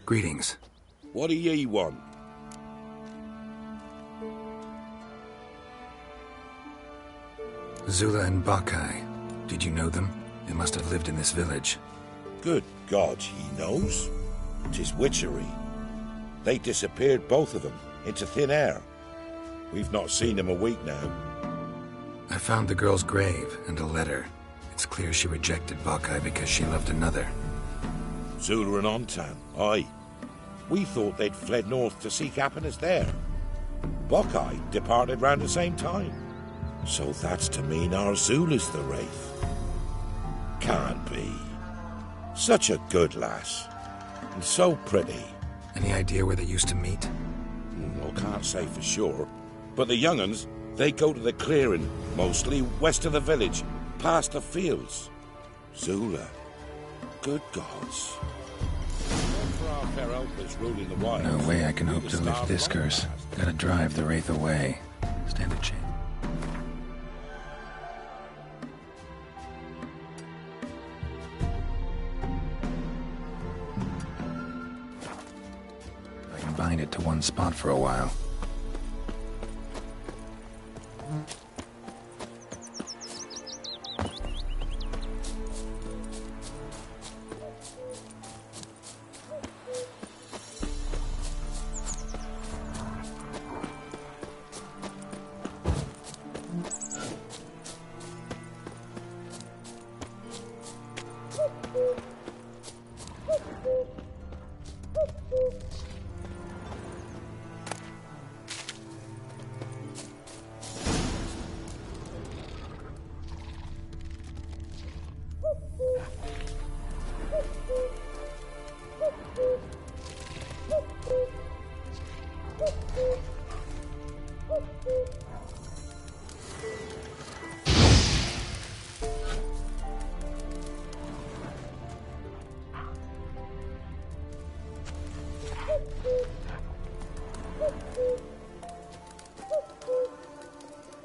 Greetings. What do ye want? Zula and Bakai. Did you know them? They must have lived in this village. Good God, he knows. 'Tis witchery. They disappeared, both of them, into thin air. We've not seen them a week now. I found the girl's grave and a letter. It's clear she rejected Bakai because she loved another. Zula and Ontan, aye. We thought they'd fled north to seek happiness there. Bakai departed round the same time. So that's to mean our Zula's the wraith. Can't be. Such a good lass. And so pretty. Any idea where they used to meet? Well, can't say for sure. But the young'uns, they go to the clearing, mostly west of the village, past the fields. Zula. Good gods. No way I can hope to lift this curse. Gotta drive the wraith away. Stand a chance. I can bind it to one spot for a while.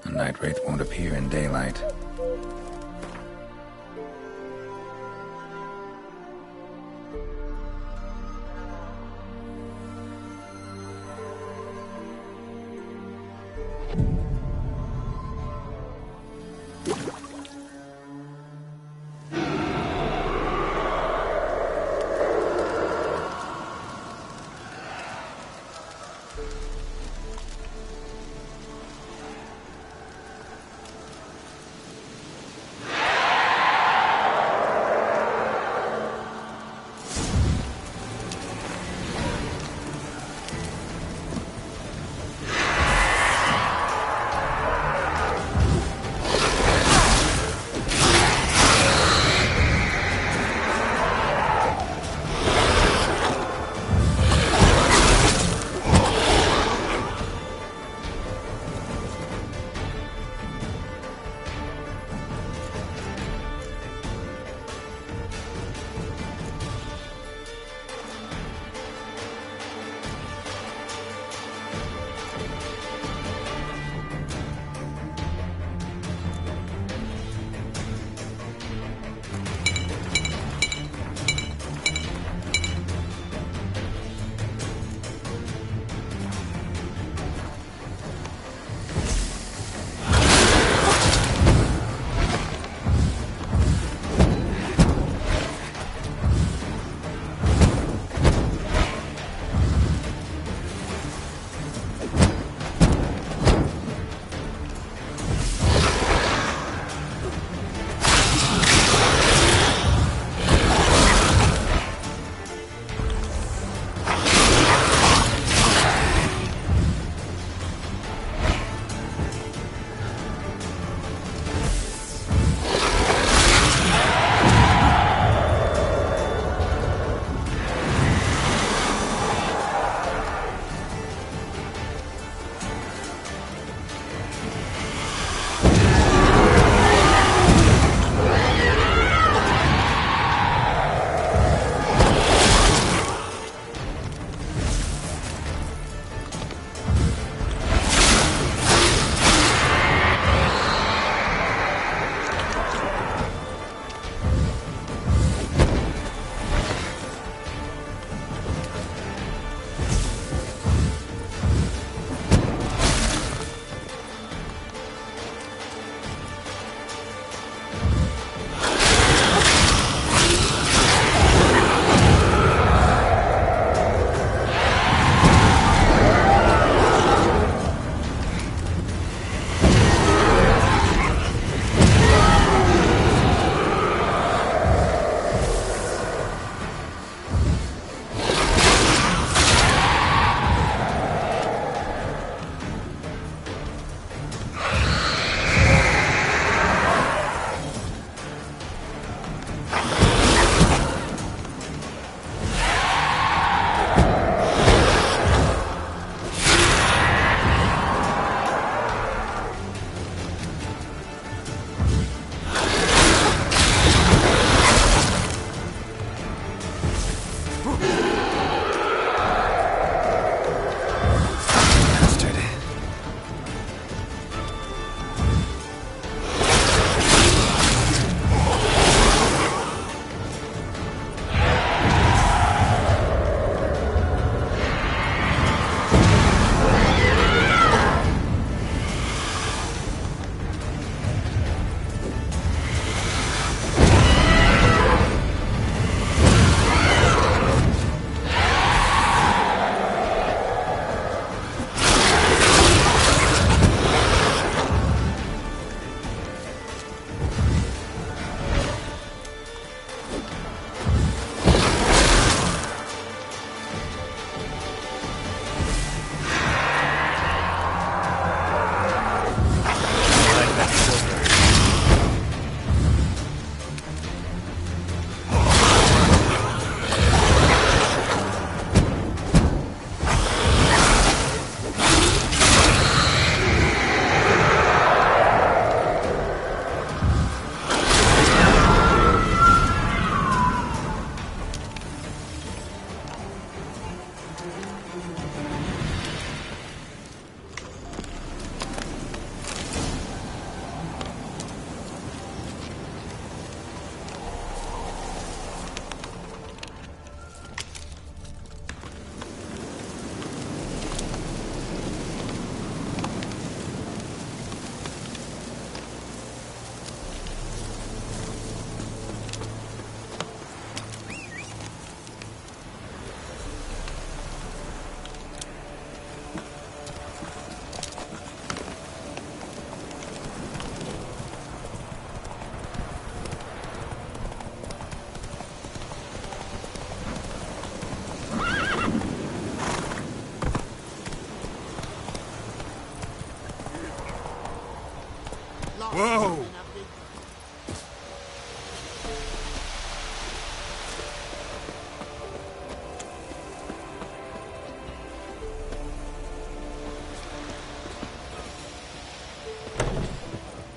A night wraith won't appear in daylight.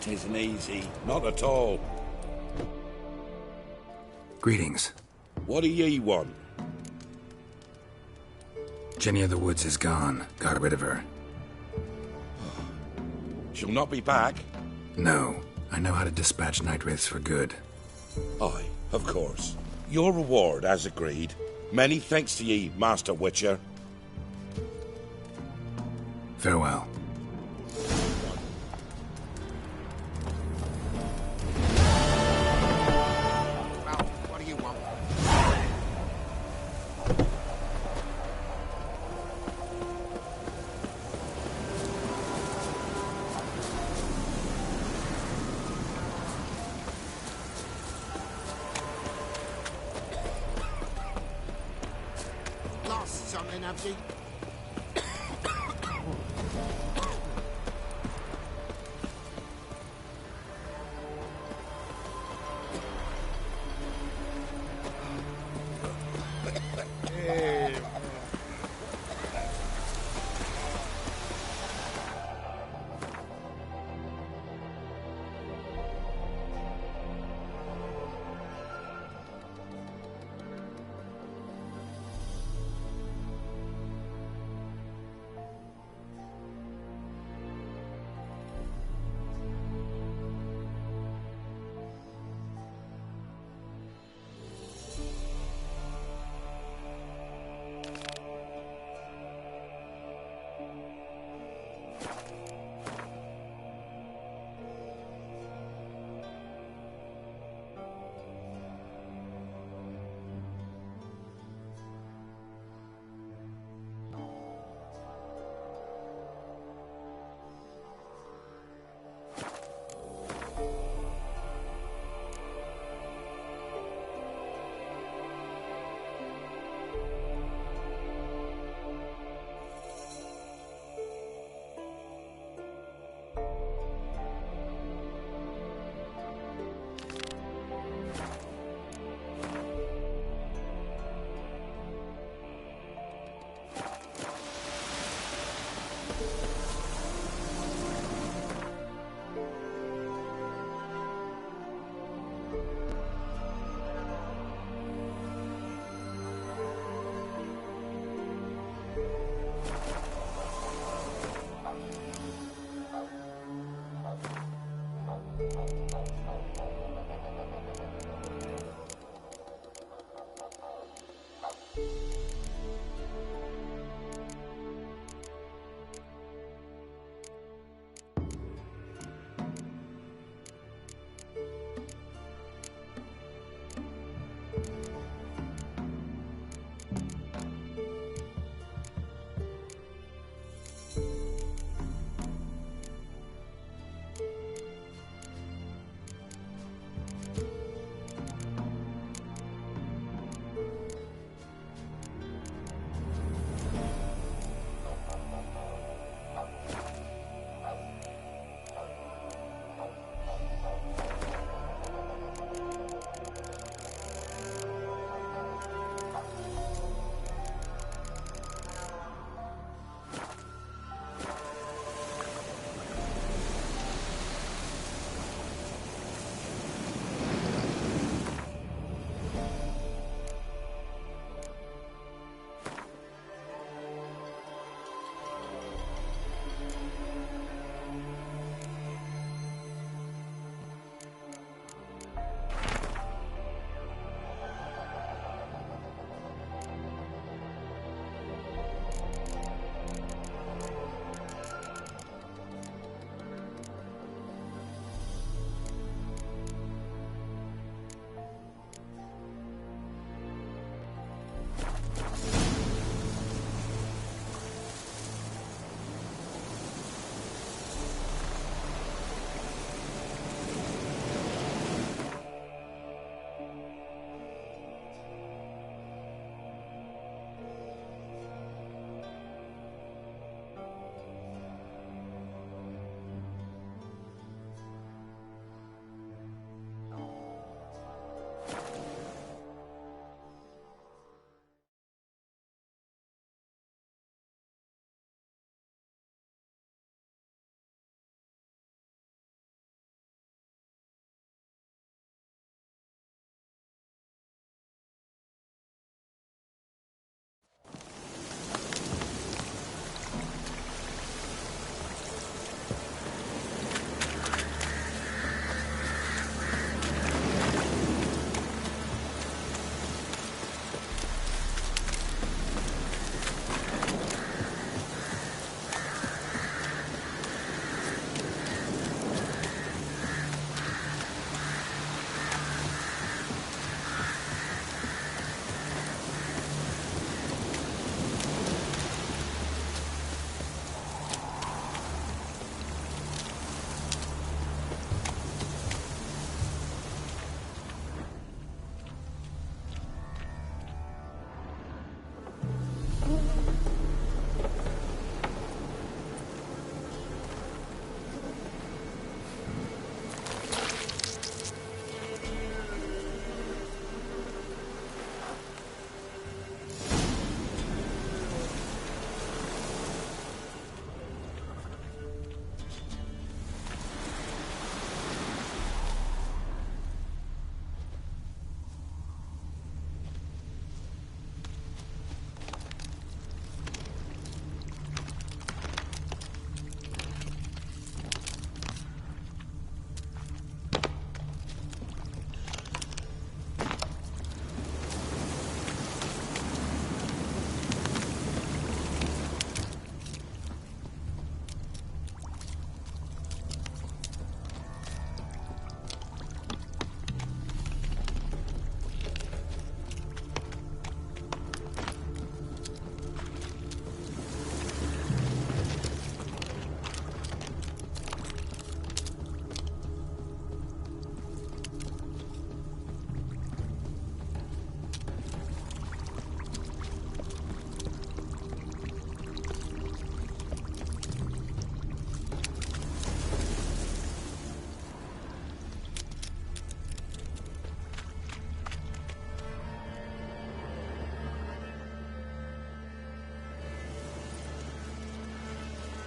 'Tisn't easy, not at all. Greetings. What do ye want? Jenny of the Woods is gone. Got rid of her. She'll not be back? No. I know how to dispatch night wraiths for good. Aye, of course. Your reward, as agreed. Many thanks to ye, Master Witcher. Farewell. What do you want? Lost something, have you?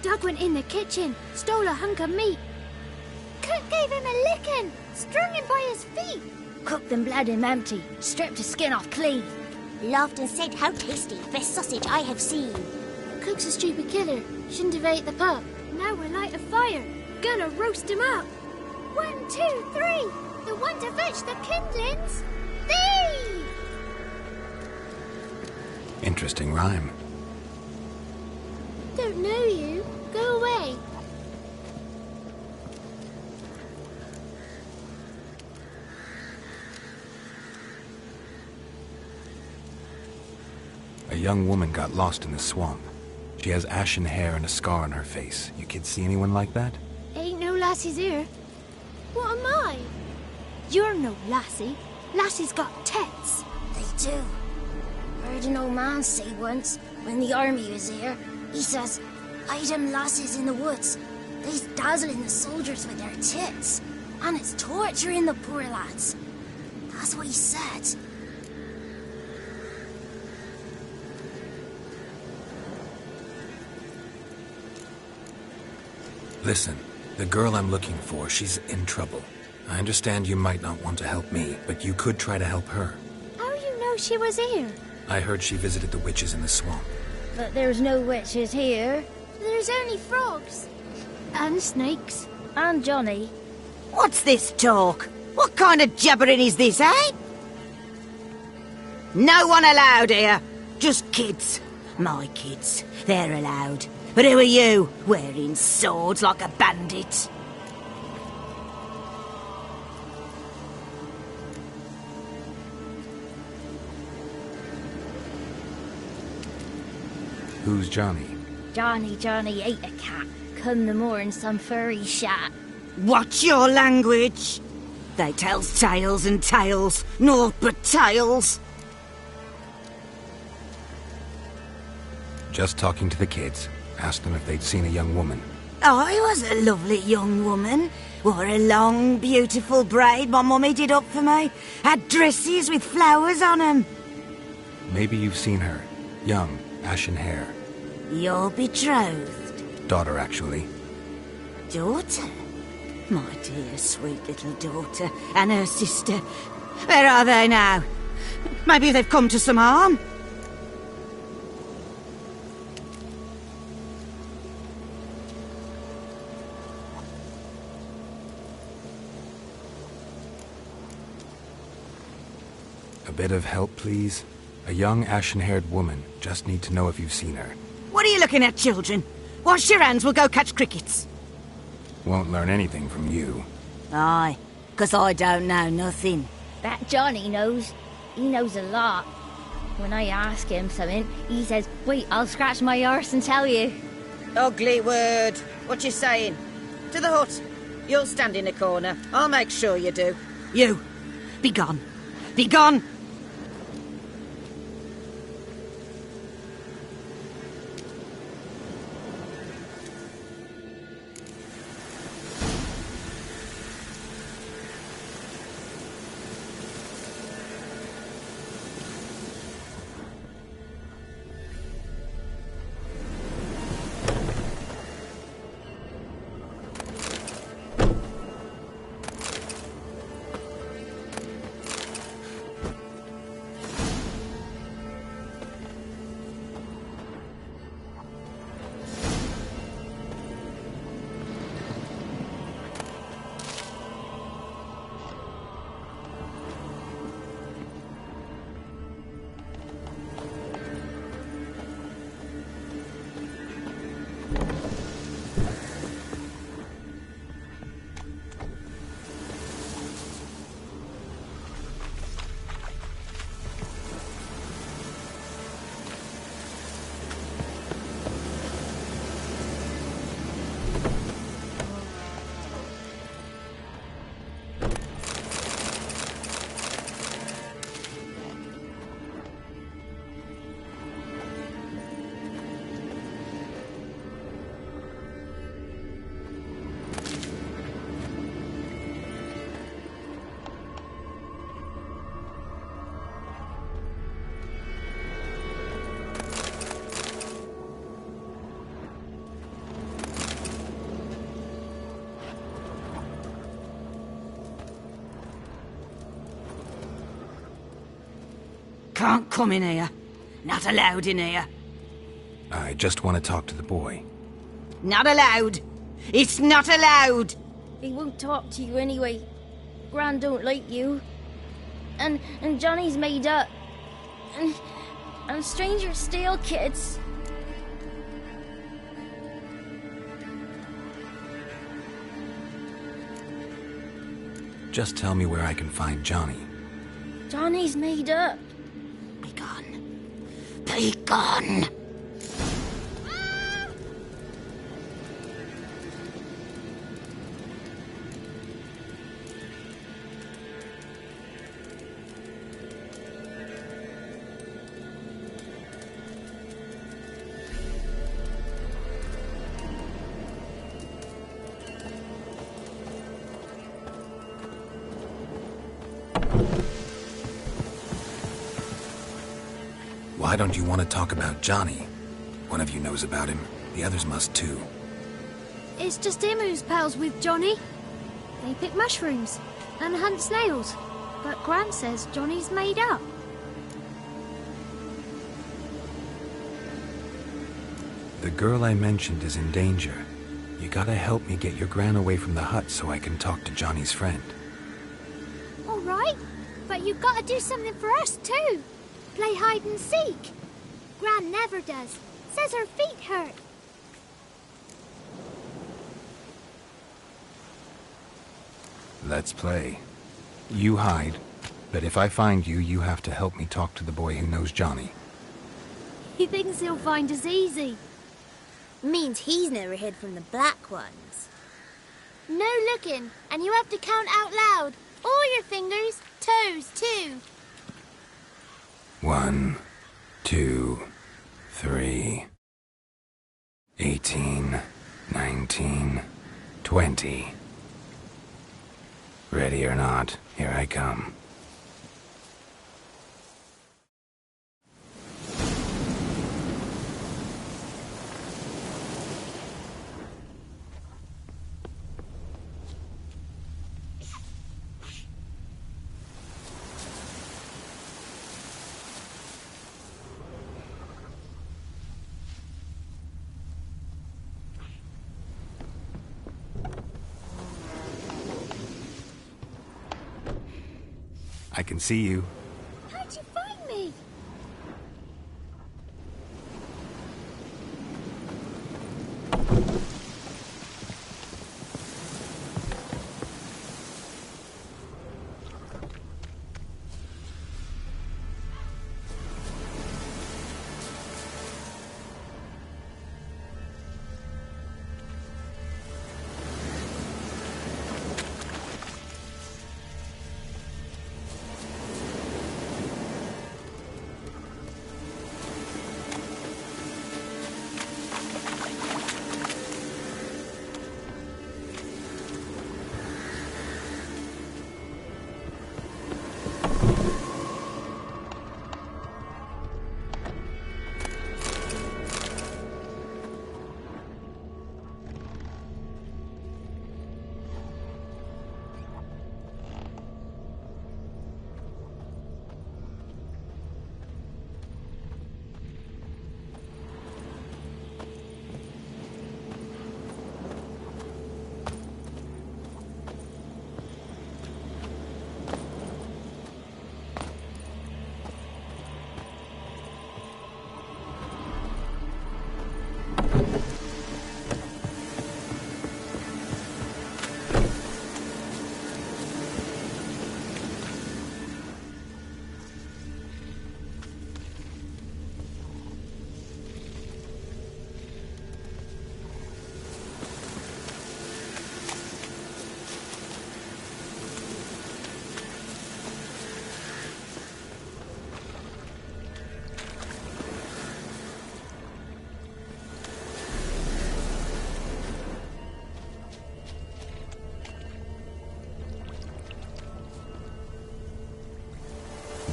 Doug went in the kitchen, stole a hunk of meat. Cook gave him a licking, strung him by his feet. Cooked and bled him empty, stripped his skin off clean. Laughed and said, "How tasty, best sausage I have seen." Cook's a stupid killer, shouldn't have ate the pup. Now we'll light a fire, gonna roast him up. 1, 2, 3, the one to fetch the kindlings. Thee! Interesting rhyme. Don't know you. Go away. A young woman got lost in the swamp. She has ashen hair and a scar on her face. You kids see anyone like that? Ain't no lassies here. What am I? You're no lassie. Lassies got tits. They do. Heard an old man say once, when the army was here, he says, "I them lasses in the woods. They's dazzling the soldiers with their tits, and it's torturing the poor lads." That's what he said. Listen, the girl I'm looking for, she's in trouble. I understand you might not want to help me, but you could try to help her. How you know she was here? I heard she visited the witches in the swamp. But there's no witches here. There's only frogs. And snakes. And Johnny. What's this talk? What kind of jabbering is this, eh? No one allowed here. Just kids. My kids. They're allowed. But who are you, wearing swords like a bandit? Who's Johnny? Johnny ate a cat. Come the more in some furry shat. What's your language? They tells tales and tales, naught but tales. Just talking to the kids. Asked them if they'd seen a young woman. I was a lovely young woman. Wore a long, beautiful braid my mummy did up for me. Had dresses with flowers on 'em. Maybe you've seen her. Young, ashen hair. Your betrothed? Daughter, actually. Daughter? My dear, sweet little daughter. And her sister. Where are they now? Maybe they've come to some harm? A bit of help, please? A young, ashen-haired woman. Just need to know if you've seen her. What are you looking at, children? Wash your hands, we'll go catch crickets. Won't learn anything from you. Aye, 'cause I don't know nothing. That Johnny knows. He knows a lot. When I ask him something, he says, "Wait, I'll scratch my arse and tell you." Ugly word. What you saying? To the hut. You'll stand in a corner. I'll make sure you do. You, be gone. Be gone! can't come in here. Not allowed in here. I just want to talk to the boy. Not allowed. It's not allowed. He won't talk to you anyway. Gran don't like you. And Johnny's made up. And strangers steal kids. Just tell me where I can find Johnny. Johnny's made up. Be gone. Be gone. Why don't you want to talk about Johnny? One of you knows about him. The others must too. It's just him who's pals with Johnny. They pick mushrooms and hunt snails. But Gran says Johnny's made up. The girl I mentioned is in danger. You gotta help me get your Gran away from the hut so I can talk to Johnny's friend. All right, but you've got to do something for us too. Play hide and seek. Gran never does. Says her feet hurt. Let's play. You hide, but if I find you, you have to help me talk to the boy who knows Johnny. He thinks he'll find us easy. Means he's never hid from the black ones. No looking, and you have to count out loud. All your fingers, toes too. 1, 2, 3, 18, 19, 20. Ready or not, here I come. I can see you. How'd you find me?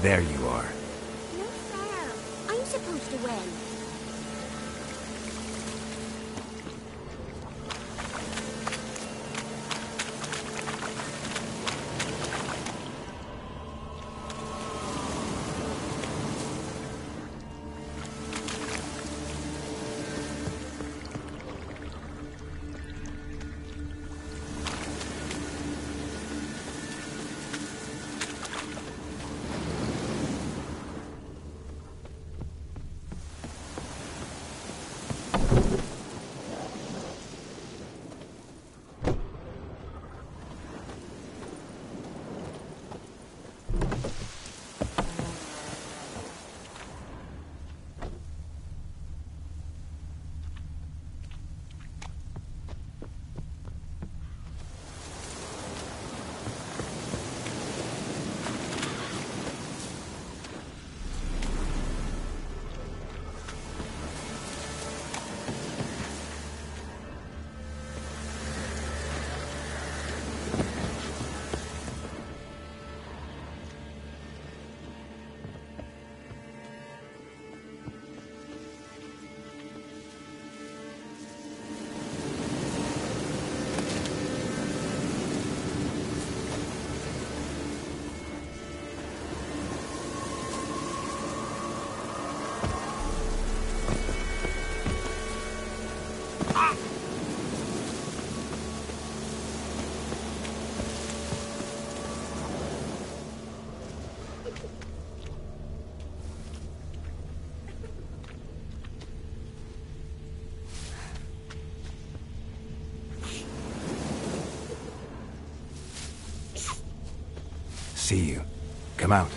There you are. No fair. I'm supposed to win. see you. Come out.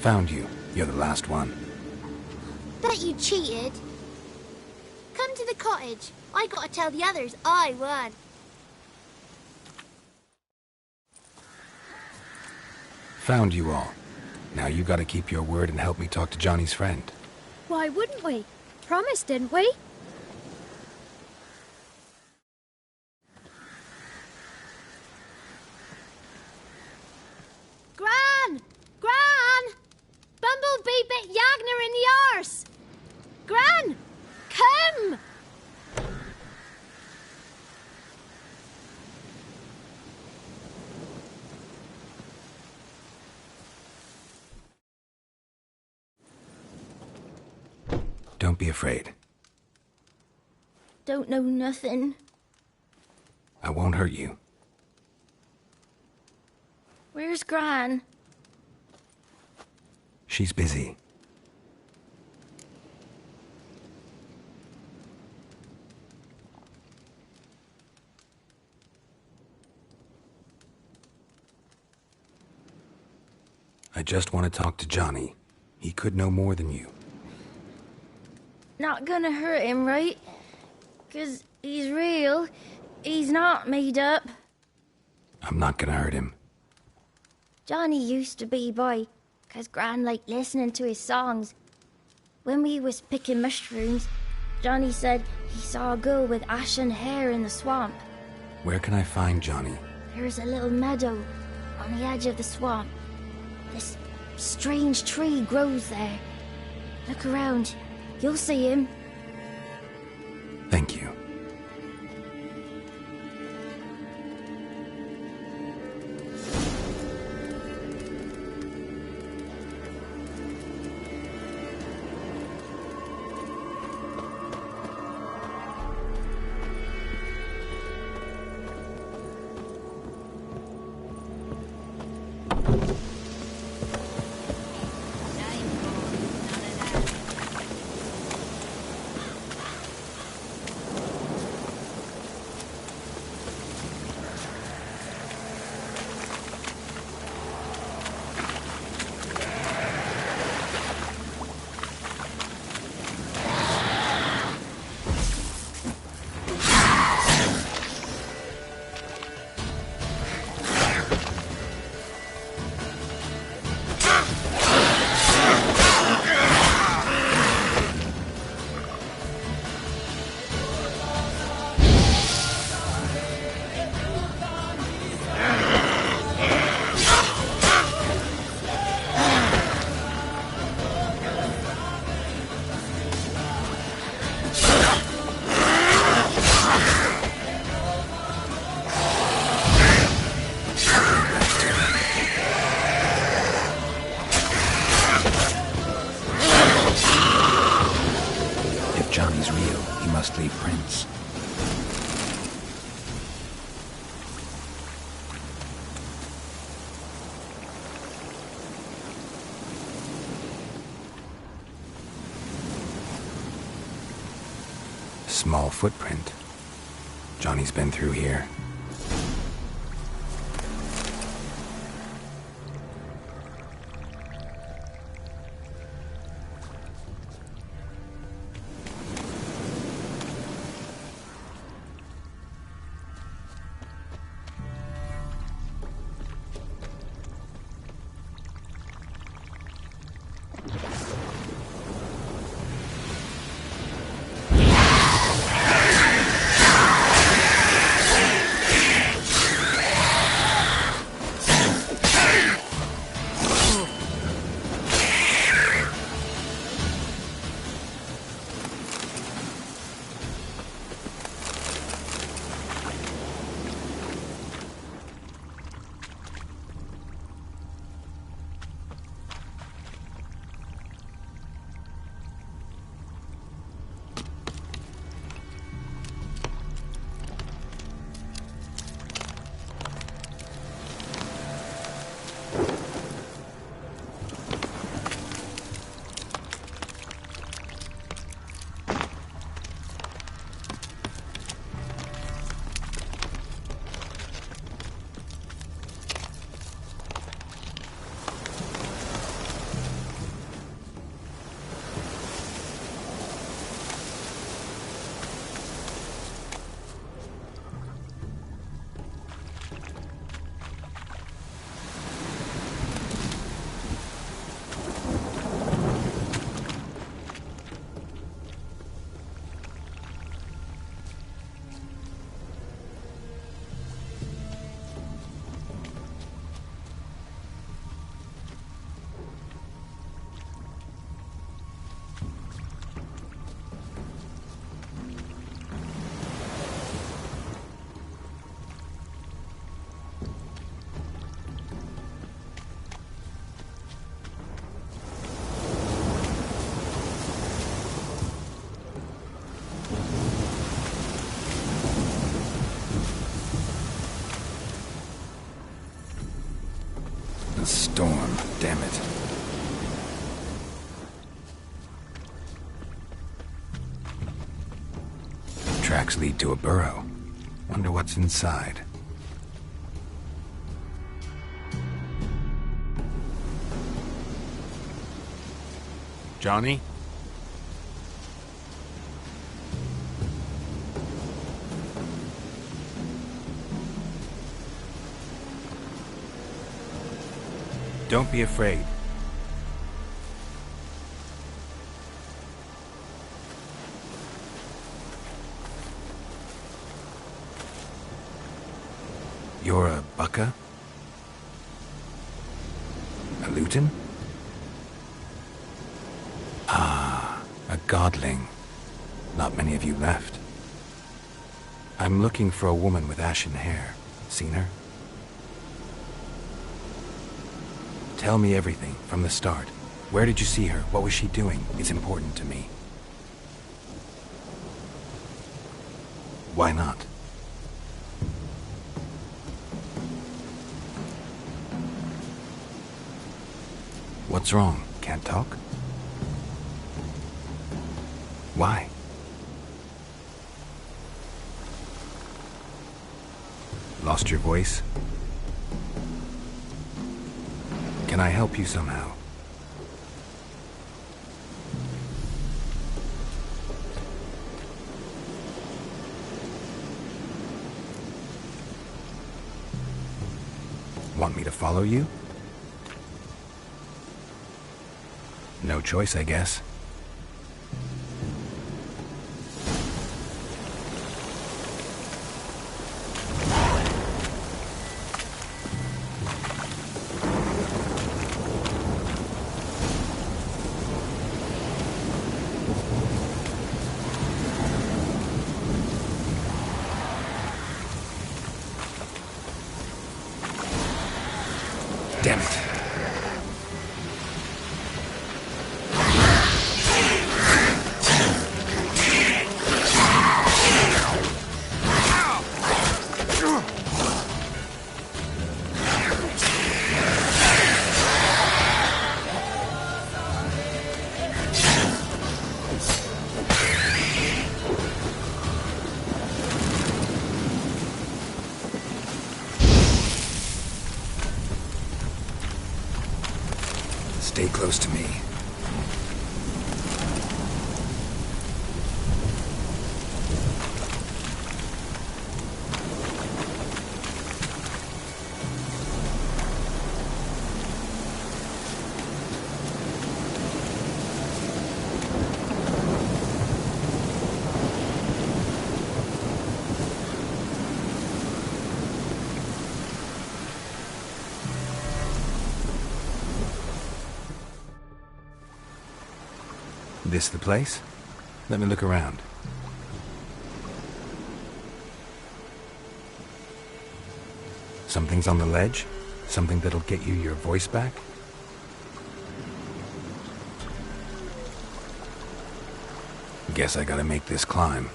Found you. You're the last one. Bet you cheated. Come to the cottage. I gotta tell the others I won. Found you all. Now you gotta keep your word and help me talk to Johnny's friend. Why wouldn't we? Promised, didn't we? Gran! Gran! Bumblebee bit Yagner in the arse! Gran! Come! Don't be afraid. Don't know nothing. I won't hurt you. Where's Gran? She's busy. I just want to talk to Johnny. He could know more than you. Not gonna hurt him, right? 'Cause he's real. He's not made up. I'm not gonna hurt him. Johnny used to be by, 'cause Gran liked listening to his songs. When we was picking mushrooms, Johnny said he saw a girl with ashen hair in the swamp. Where can I find Johnny? There's a little meadow on the edge of the swamp. This strange tree grows there. Look around. You'll see him. Thank you. Johnny's real, he must leave prints. Small footprint. Johnny's been through here. tracks lead to a burrow. Wonder what's inside. Johnny? Don't be afraid. You're a bucka? A luton? Ah, a godling. Not many of you left. I'm looking for a woman with ashen hair. Seen her? Tell me everything, from the start. Where did you see her? What was she doing? It's important to me. Why not? What's wrong? Can't talk? Why? Lost your voice? Can I help you somehow? Want me to follow you? No choice, I guess. Damn it. Stay close to me. This the place? Let me look around. Something's on the ledge? Something that'll get you your voice back? Guess I gotta make this climb.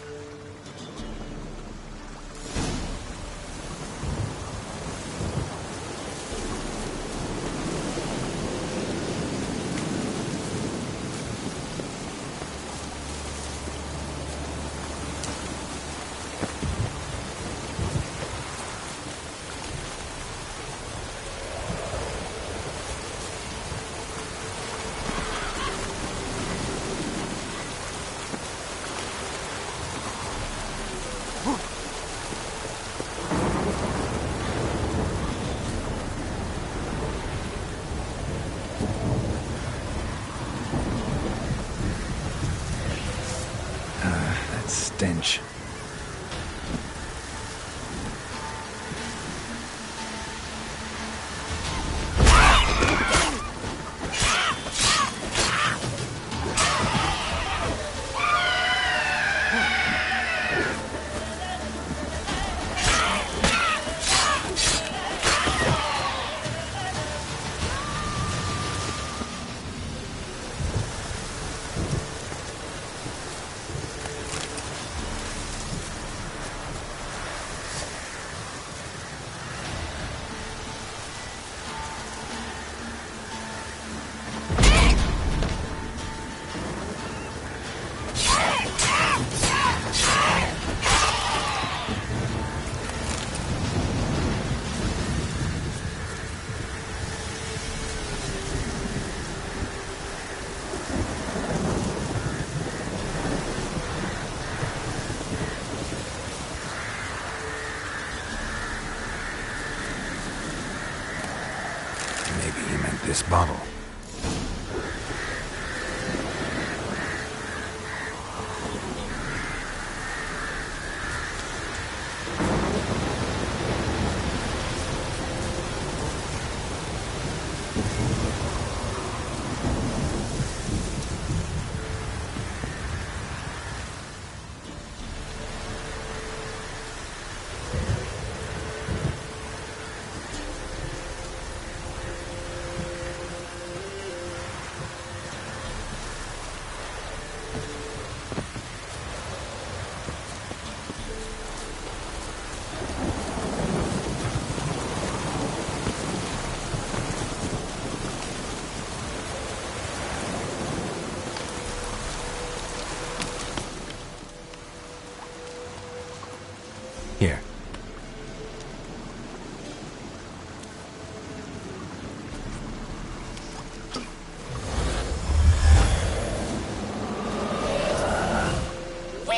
Stench.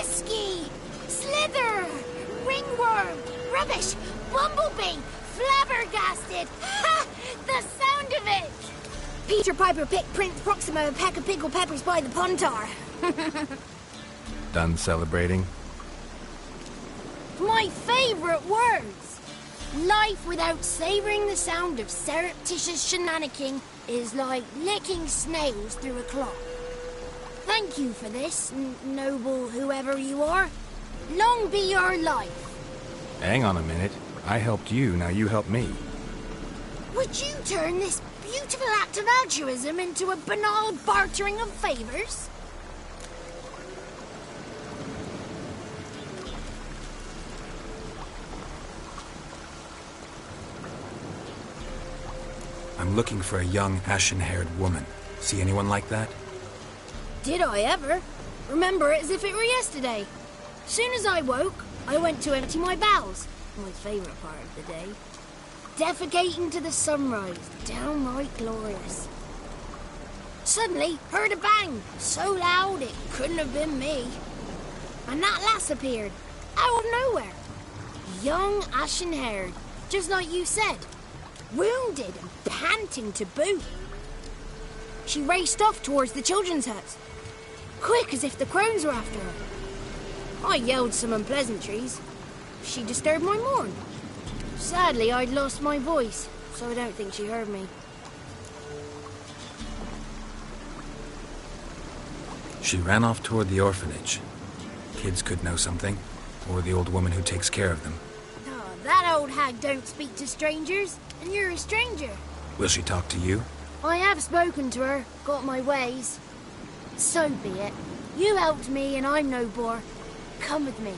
Whiskey! Slither! Ringworm! Rubbish! Bumblebee! Flabbergasted! Ha! The sound of it! Peter Piper picked Prince Proxima a peck of pickled peppers by the puntar. Done celebrating? My favourite words! Life without savouring the sound of surreptitious shenanigans is like licking snails through a cloth. Thank you for this, noble whoever you are. Long be your life. Hang on a minute. I helped you, now you help me. Would you turn this beautiful act of altruism into a banal bartering of favours? I'm looking for a young, ashen-haired woman. See anyone like that? Did I ever? Remember it as if it were yesterday. Soon as I woke, I went to empty my bowels. My favourite part of the day. Defecating to the sunrise. Downright glorious. Suddenly, heard a bang. So loud it couldn't have been me. And that lass appeared. Out of nowhere. Young, ashen-haired. Just like you said. Wounded and panting to boot. She raced off towards the children's huts. Quick as if the crones were after her. I yelled some unpleasantries. She disturbed my morn. Sadly, I'd lost my voice, so I don't think she heard me. She ran off toward the orphanage. Kids could know something, or the old woman who takes care of them. Oh, that old hag don't speak to strangers, and you're a stranger. Will she talk to you? I have spoken to her, got my ways. So be it. You helped me and I'm no bore. Come with me.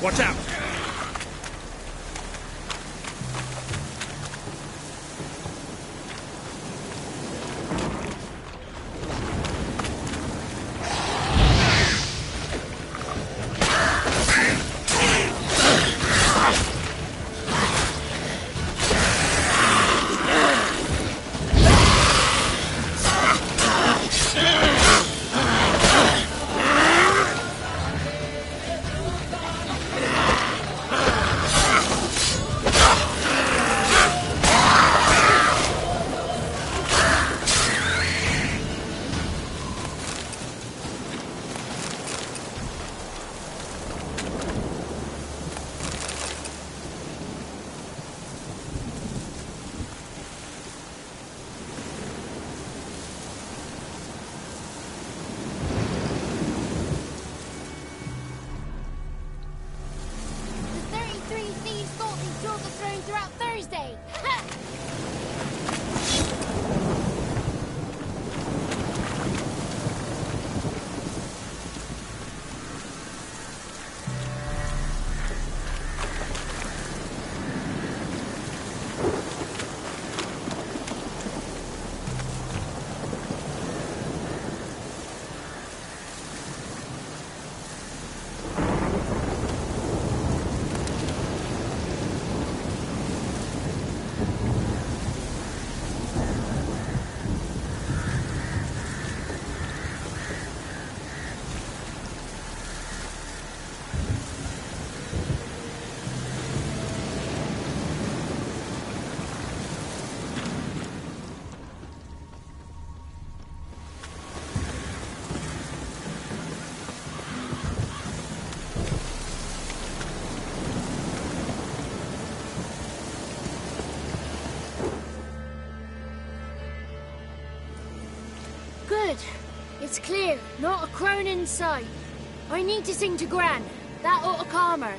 Watch out! Good. It's clear. Not a crone in sight. I need to sing to Gran. That ought to calm her.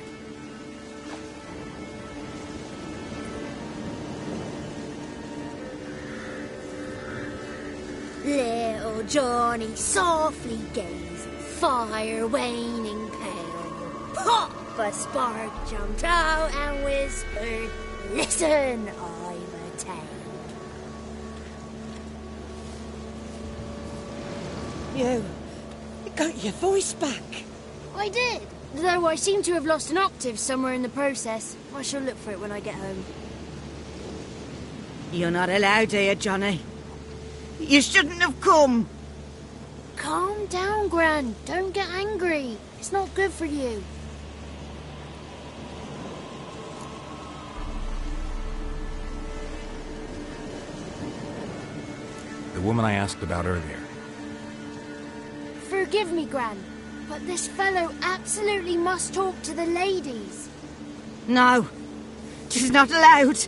Little Johnny softly gazed, fire waning pale. Pop! A spark jumped out and whispered, "Listen, I've a tale." You got your voice back. I did, though I seem to have lost an octave somewhere in the process. I shall look for it when I get home. You're not allowed here, Johnny. You shouldn't have come. Calm down, Gran. Don't get angry. It's not good for you. The woman I asked about earlier. Forgive me, Gran, but this fellow absolutely must talk to the ladies. No, she's not allowed.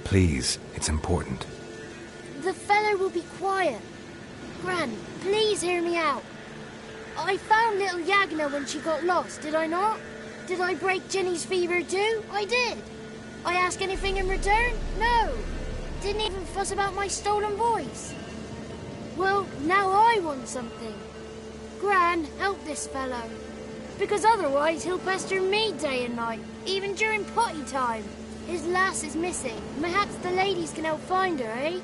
Please, it's important. The fellow will be quiet. Gran, please hear me out. I found little Yagna when she got lost, did I not? Did I break Ginny's fever too? I did. I ask anything in return? No. Didn't even fuss about my stolen voice. Well, now I want something. Gran, help this fellow. Because otherwise he'll pester me day and night, even during potty time. His lass is missing. Perhaps the ladies can help find her, eh?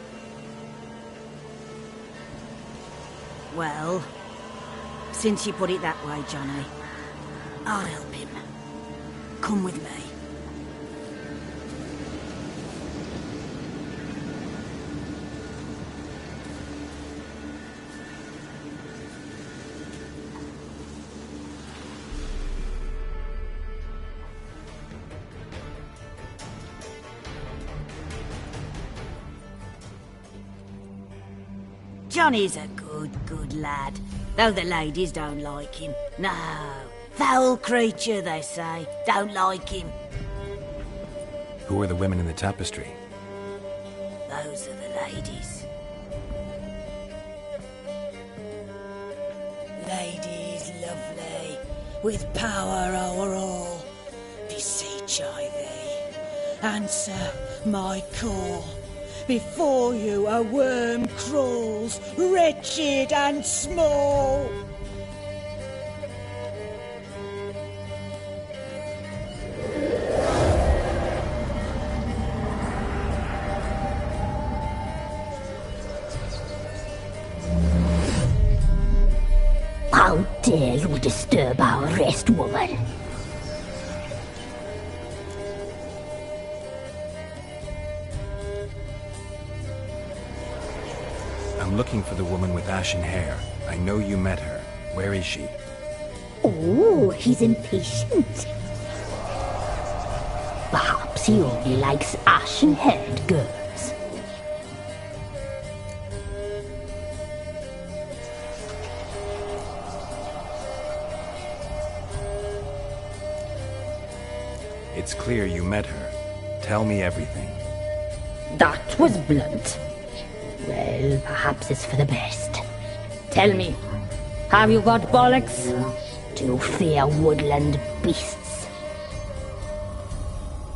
Well, since you put it that way, Johnny, I'll help him. Come with me. Johnny's a good lad, though the ladies don't like him. No, foul creature, they say. Don't like him. Who are the women in the tapestry? Those are the ladies. Ladies lovely, with power o'er all. Beseech I thee, answer my call. Before you a worm crawls, wretched and small. How dare you disturb our rest, woman? I'm looking for the woman with ashen hair. I know you met her. Where is she? Oh, he's impatient. Perhaps he only likes ashen-haired girls. It's clear you met her. Tell me everything. That was blunt. Well, perhaps it's for the best. Tell me, have you got bollocks? Do you fear woodland beasts?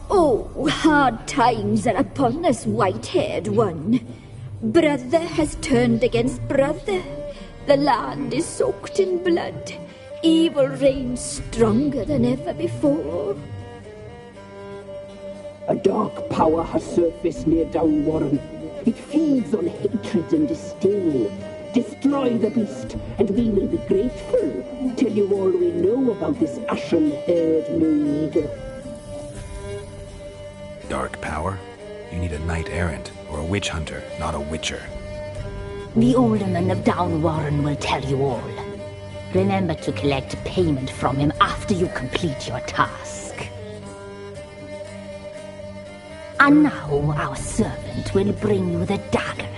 Oh, hard times are upon us, white-haired one. Brother has turned against brother. The land is soaked in blood. Evil reigns stronger than ever before. A dark power has surfaced near Downwarren. It feeds on hatred and disdain. Destroy the beast, and we will be grateful. Tell you all we know about this ashen-haired maid. Dark power? You need a knight-errant, or a witch-hunter, not a witcher. The alderman of Downwarren will tell you all. Remember to collect payment from him after you complete your task. And now our servant will bring you the dagger.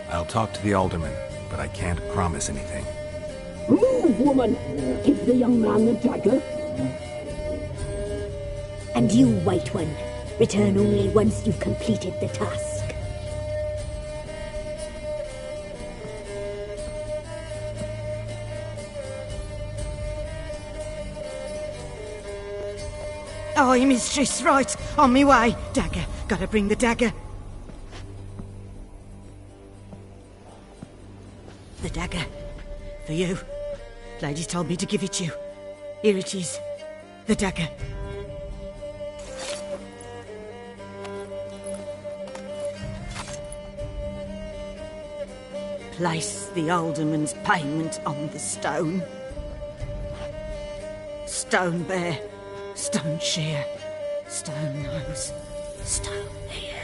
I'll talk to the alderman, but I can't promise anything. Move, woman! Give the young man the dagger. And you, White One, return only once you've completed the task. Aye, mistress, right. On me way. Dagger. Gotta bring the dagger. The dagger. For you. Lady told me to give it you. Here it is. The dagger. Place the alderman's payment on the stone. Stone bear. Stone shear, stone nose, stone ear.